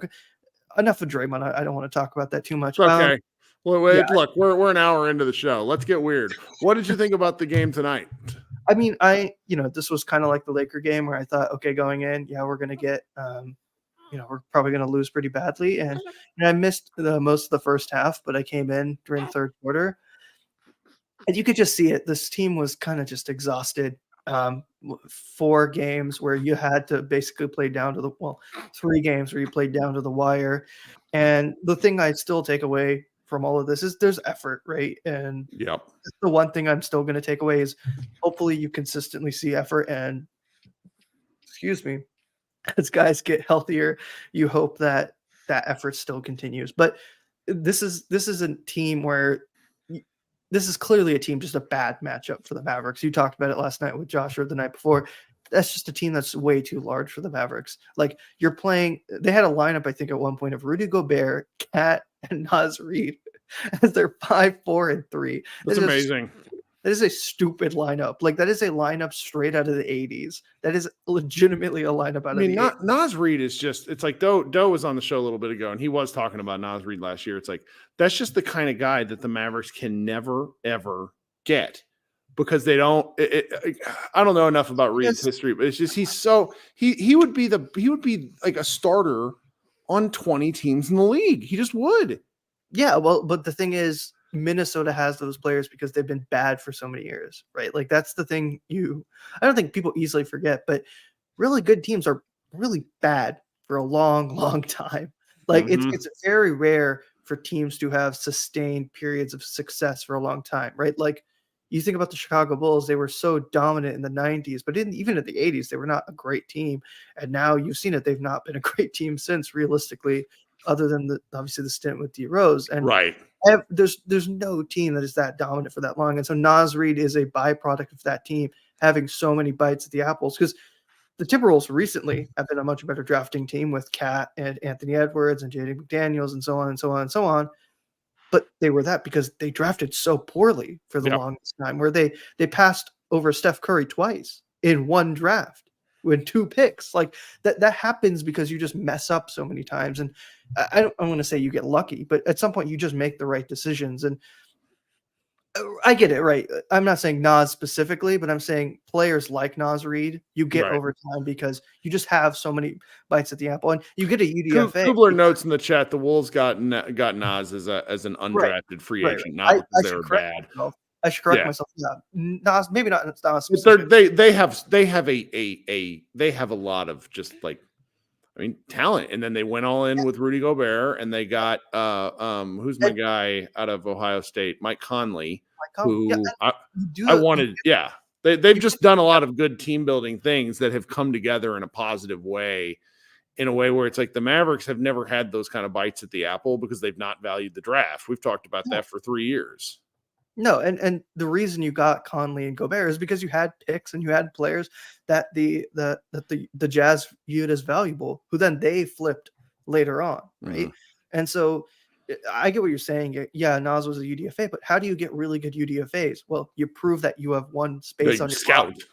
Enough of Draymond. I don't want to talk about that too much. Okay. Look, we're an hour into the show. Let's get weird. What did you think about the game tonight? I mean, this was kind of like the Laker game where I thought, okay, going in, we're going to get, we're probably going to lose pretty badly. And I missed most of the first half, but I came in during the third quarter. And you could just see it. This team was kind of just exhausted. 4 games where you had to basically play down to 3 games where you played down to the wire. And the thing I still take away from all of this is there's effort, right? And the one thing I'm still going to take away is hopefully you consistently see effort. And as guys get healthier, you hope that effort still continues. But this is a team where this is clearly a team, just a bad matchup for the Mavericks. You talked about it last night with Josh or the night before. That's just a team that's way too large for the Mavericks. Like you're playing, they had a lineup, I think, at one point of Rudy Gobert, Cat, and Naz Reid as their 5, 4, and 3. That's amazing. That is a stupid lineup. Like that is a lineup straight out of the 80s. That is legitimately a lineup out of the 80s. Naz Reid is just, it's like Doe was on the show a little bit ago and he was talking about Naz Reid last year. It's like, that's just the kind of guy that the Mavericks can never, ever get. Because they don't, I don't know enough about Reed's history, but it's just he would be like a starter on 20 teams in the league. He just would. Yeah, well, but the thing is, Minnesota has those players because they've been bad for so many years, right? Like that's the thing I don't think people easily forget, but really good teams are really bad for a long, long time. Like it's very rare for teams to have sustained periods of success for a long time, right? Like you think about the Chicago Bulls, they were so dominant in the 90s, but even in the 80s, they were not a great team. And now you've seen it. They've not been a great team since, realistically, other than obviously the stint with D Rose. And right. there's no team that is that dominant for that long. And so Naz Reid is a byproduct of that team having so many bites at the apples, because the Timberwolves recently have been a much better drafting team with Cat and Anthony Edwards and Jaden McDaniels and so on and so on and so on. But they were that because they drafted so poorly for the longest time, where they passed over Steph Curry twice in one draft with 2 picks. Like that happens because you just mess up so many times. And I don't want to say you get lucky, but at some point you just make the right decisions. And I get it, right? I'm not saying Nas specifically, but I'm saying players like Nas Reid, you get over time because you just have so many bites at the apple, and you get a UDFA. Kubler notes in the chat the Wolves got Nas as an undrafted free agent, not because they were bad. I should correct myself. Yeah, Nas, maybe not Nas. They have a lot of just like, I mean, talent, and then they went all in with Rudy Gobert, and they got who's my guy out of Ohio State, Mike Conley, who I wanted. Yeah, they've just done a lot of good team building things that have come together in a positive way, in a way where it's like the Mavericks have never had those kind of bites at the apple because they've not valued the draft. We've talked about that for 3 years. No, and the reason you got Conley and Gobert is because you had picks and you had players that the Jazz viewed as valuable, who then they flipped later on, right? And so I get what you're saying. Yeah, Nas was a UDFA, but how do you get really good UDFAs? Well, you prove that you have one space on your scout. roster.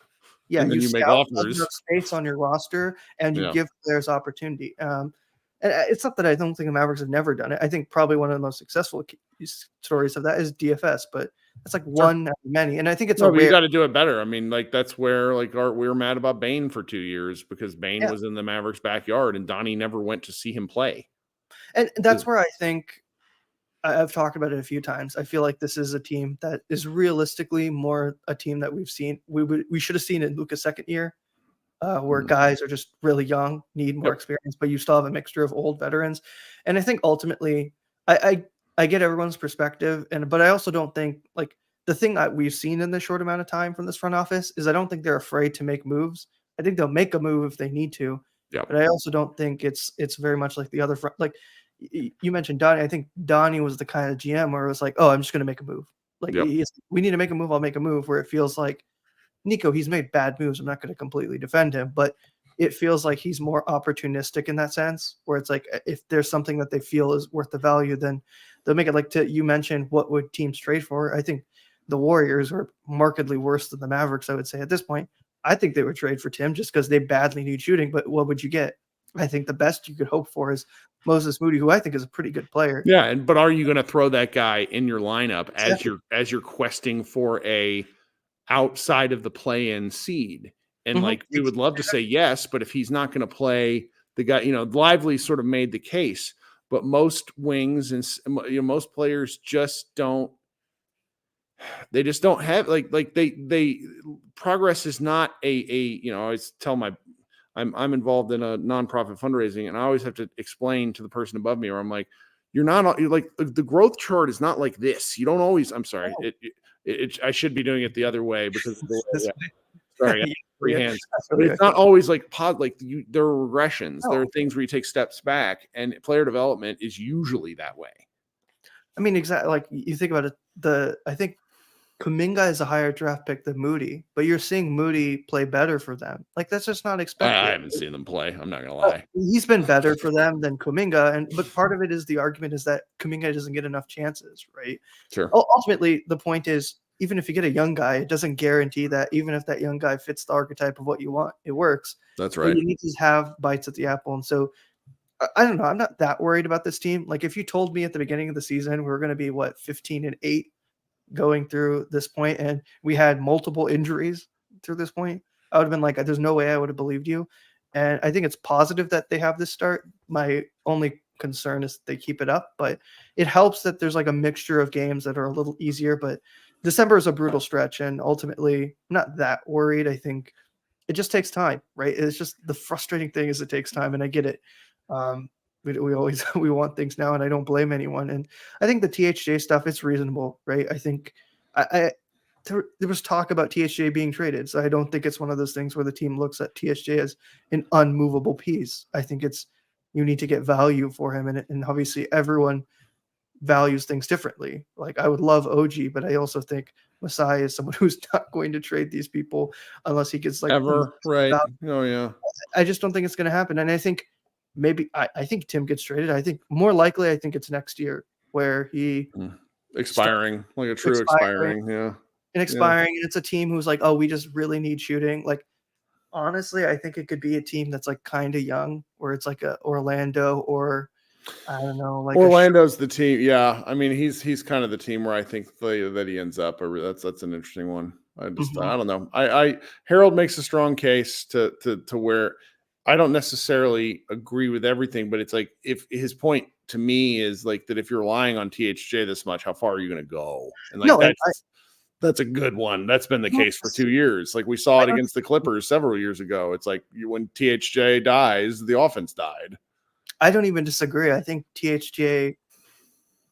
Yeah, and then you make offers. Space on your roster, and you give players opportunity. And it's not that I don't think the Mavericks have never done it. I think probably one of the most successful stories of that is DFS, but it's like one out of many. And I think it's you got to do it better. I mean, like that's where we were mad about Bane for 2 years because Bane was in the Mavericks' backyard and Donnie never went to see him play. And that's where I think I've talked about it a few times. I feel like this is a team that is realistically more a team that we've seen. We should have seen in Luka's second year. Where guys are just really young, need more experience, but you still have a mixture of old veterans. And I think ultimately, I get everyone's perspective, but I also don't think like the thing that we've seen in this short amount of time from this front office is I don't think they're afraid to make moves. I think they'll make a move if they need to, but I also don't think it's very much like the other front. Like you mentioned Donnie, I think Donnie was the kind of GM where it was like, oh, I'm just going to make a move. Like we need to make a move. I'll make a move. Where it feels like Nico, he's made bad moves. I'm not going to completely defend him, but it feels like he's more opportunistic in that sense, where it's like if there's something that they feel is worth the value, then they'll make it. Like you mentioned, what would teams trade for? I think the Warriors are markedly worse than the Mavericks, I would say at this point. I think they would trade for Tim just because they badly need shooting, but what would you get? I think the best you could hope for is Moses Moody, who I think is a pretty good player. Yeah, but are you going to throw that guy in your lineup as you're questing for a outside of the play-in seed? And like we would love to say yes, but if he's not going to play, the guy, Lively sort of made the case, but most wings and most players just don't. They just don't have like they progress is not I always tell I'm involved in a nonprofit fundraising, and I always have to explain to the person above me, where I'm like, you're like the growth chart is not like this. You don't always. I'm sorry. I should be doing it the other way because of the way, sorry, free hands. But it's not always like there are regressions. There are things where you take steps back, and player development is usually that way. I mean, exactly. Like you think about it, I think Kuminga is a higher draft pick than Moody, but you're seeing Moody play better for them. Like that's just not expected. I haven't seen them play. I'm not gonna lie. He's been better for them than Kuminga, but part of it is the argument is that Kuminga doesn't get enough chances, right? Sure. Ultimately, the point is, even if you get a young guy, it doesn't guarantee that even if that young guy fits the archetype of what you want, it works. That's right. But you need to have bites at the apple, and so I don't know. I'm not that worried about this team. Like if you told me at the beginning of the season we were going to be 15-8. Going through this point, and we had multiple injuries through this point, I would have been like, there's no way I would have believed you. And I think it's positive that they have this start. My only concern is they keep it up, but it helps that there's like a mixture of games that are a little easier. But December is a brutal stretch, and ultimately I'm not that worried. I think it just takes time, right? It's just the frustrating thing is it takes time, and I get it. We always we want things now, and I don't blame anyone. And I think the THJ stuff, it's reasonable, right? I think there was talk about THJ being traded, so I don't think it's one of those things where the team looks at THJ as an unmovable piece. I think it's you need to get value for him, and obviously everyone values things differently. Like I would love OG, but I also think Masai is someone who's not going to trade these people unless he gets like Ever, right? value. Oh yeah. I just don't think it's going to happen. And I think maybe I think Tim gets traded. I think more likely I think it's next year where he expiring, like a true expiring. Yeah. And expiring, and it's a team who's like, oh, we just really need shooting. Like, honestly, I think it could be a team that's like kind of young, where it's like a Orlando or I don't know, like Orlando's the team. Yeah, I mean he's kind of the team where I think that he ends up. That's an interesting one. I don't know. I Harold makes a strong case to where I don't necessarily agree with everything, but it's like if his point to me is like that if you're relying on THJ this much, how far are you going to go? And like that's a good one. That's been the case for 2 years. Like we saw it against the Clippers several years ago. It's like when THJ dies, the offense died. I don't even disagree. I think THJ,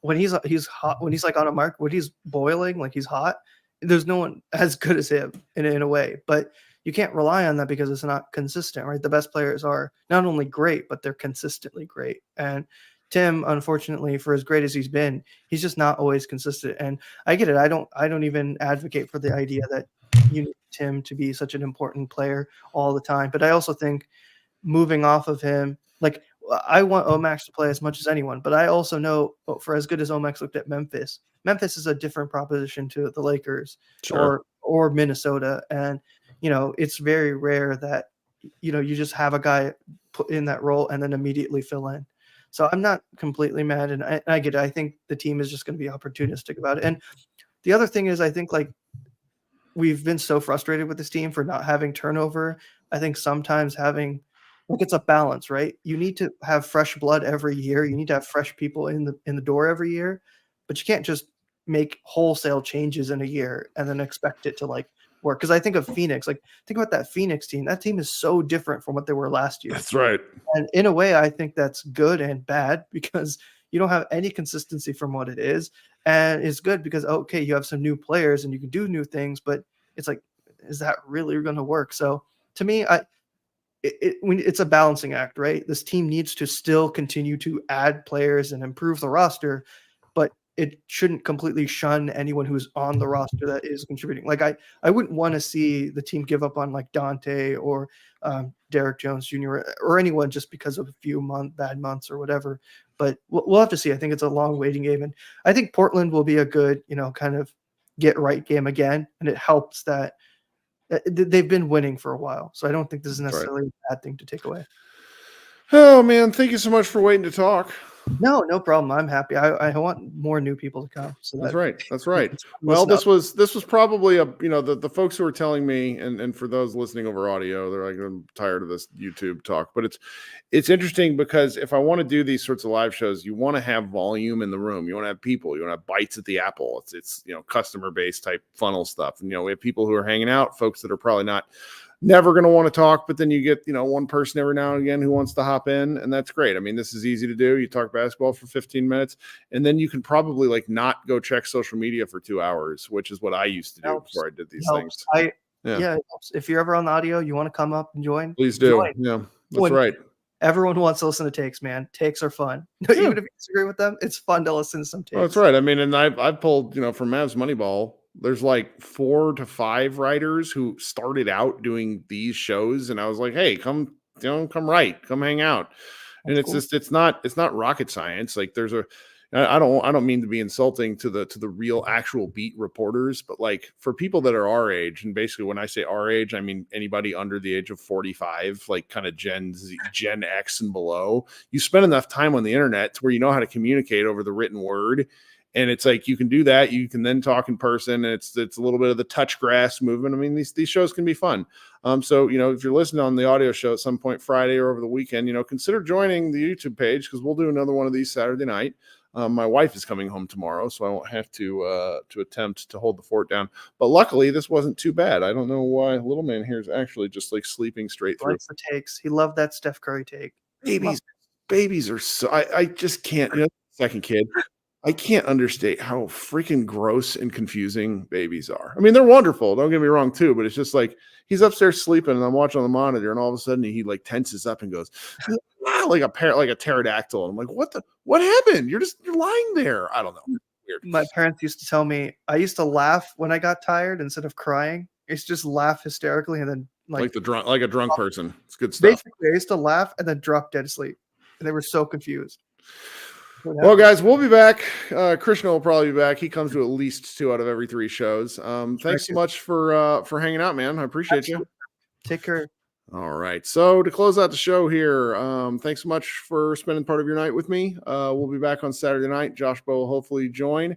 when he's hot, when he's like on a mark, when he's boiling, like he's hot, there's no one as good as him in a way. But you can't rely on that because it's not consistent, right? The best players are not only great, but they're consistently great. And Tim, unfortunately, for as great as he's been, he's just not always consistent. And I get it. I don't even advocate for the idea that you need Tim to be such an important player all the time. But I also think moving off of him, like I want Omax to play as much as anyone, but I also know for as good as Omax looked at Memphis is a different proposition to the Lakers or Minnesota. And, it's very rare that, you just have a guy put in that role and then immediately fill in. So I'm not completely mad, and I get it. I think the team is just going to be opportunistic about it. And the other thing is, I think like we've been so frustrated with this team for not having turnover. I think sometimes it's a balance, right? You need to have fresh blood every year. You need to have fresh people in the door every year, but you can't just make wholesale changes in a year and then expect it to like work. Because I think of Phoenix, like think about that Phoenix team. That team is so different from what they were last year. That's right. And in a way, I think that's good and bad because you don't have any consistency from what it is. And it's good because, okay, you have some new players and you can do new things, but it's like, is that really going to work? So to me, it's a balancing act, right? This team needs to still continue to add players and improve the roster, but it shouldn't completely shun anyone who's on the roster that is contributing. Like I wouldn't want to see the team give up on like Dante or Derek Jones Jr. or anyone just because of a few bad months or whatever. But we'll have to see. I think it's a long waiting game, and I think Portland will be a good, kind of get right game again, and it helps that they've been winning for a while. So I don't think this is necessarily a bad thing to take away. Oh man, thank you so much for waiting to talk. No problem. I'm happy. I want more new people to come. So that's right. Well, this was probably the folks who are telling me, and for those listening over audio, they're like, I'm tired of this YouTube talk. But it's interesting because if I want to do these sorts of live shows, you want to have volume in the room. You want to have people. You want to have bites at the apple. It's customer based type funnel stuff. And we have people who are hanging out, folks that are probably never going to want to talk, but then you get, one person every now and again who wants to hop in, and that's great. I mean, this is easy to do. You talk basketball for 15 minutes, and then you can probably like not go check social media for 2 hours, which is what I used to do before I did these things. Yeah, it helps. If you're ever on the audio, you want to come up and join, please do. Join. Yeah, that's right. Everyone wants to listen to takes, man. Takes are fun. Even if you disagree with them, it's fun to listen to some takes. Oh, that's right. I mean, and I've pulled, from Mavs Moneyball, there's like 4 to 5 writers who started out doing these shows, and I was like, hey, come hang out. And it's cool. It's not rocket science. Like I don't mean to be insulting to the real actual beat reporters, but like for people that are our age, and basically when I say our age, I mean anybody under the age of 45, like kind of Gen X and below, you spend enough time on the internet to where you know how to communicate over the written word. And it's like you can do that. You can then talk in person, and it's a little bit of the touch grass movement. I mean, these shows can be fun. So if you're listening on the audio show at some point Friday or over the weekend, consider joining the YouTube page because we'll do another one of these Saturday night. My wife is coming home tomorrow, so I won't have to attempt to hold the fort down. But luckily, this wasn't too bad. I don't know why little man here is actually just like sleeping straight through. Likes the takes. He loved that Steph Curry take. Babies are so. I just can't. Second kid. I can't understate how freaking gross and confusing babies are. I mean, they're wonderful. Don't get me wrong, too. But it's just like he's upstairs sleeping, and I'm watching on the monitor, and all of a sudden he like tenses up and goes like a pterodactyl. And I'm like, what happened? You're lying there. I don't know. Weird. My parents used to tell me I used to laugh when I got tired instead of crying. It's just laugh hysterically and then like a drunk person. It's good stuff. Basically, I used to laugh and then drop dead asleep. And they were so confused. Well, guys, we'll be back. Krishna will probably be back. He comes to at least 2 out of every 3 shows. Thanks so much for hanging out, man. I appreciate you. Take care. All right. So to close out the show here, thanks so much for spending part of your night with me. We'll be back on Saturday night. Josh Bowe will hopefully join.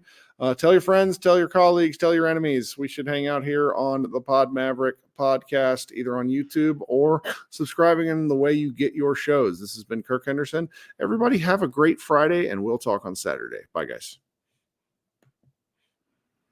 Tell your friends, tell your colleagues, tell your enemies. We should hang out here on the Pod Maverick podcast, either on YouTube or subscribing in the way you get your shows. This has been Kirk Henderson. Everybody have a great Friday, and we'll talk on Saturday. Bye, guys.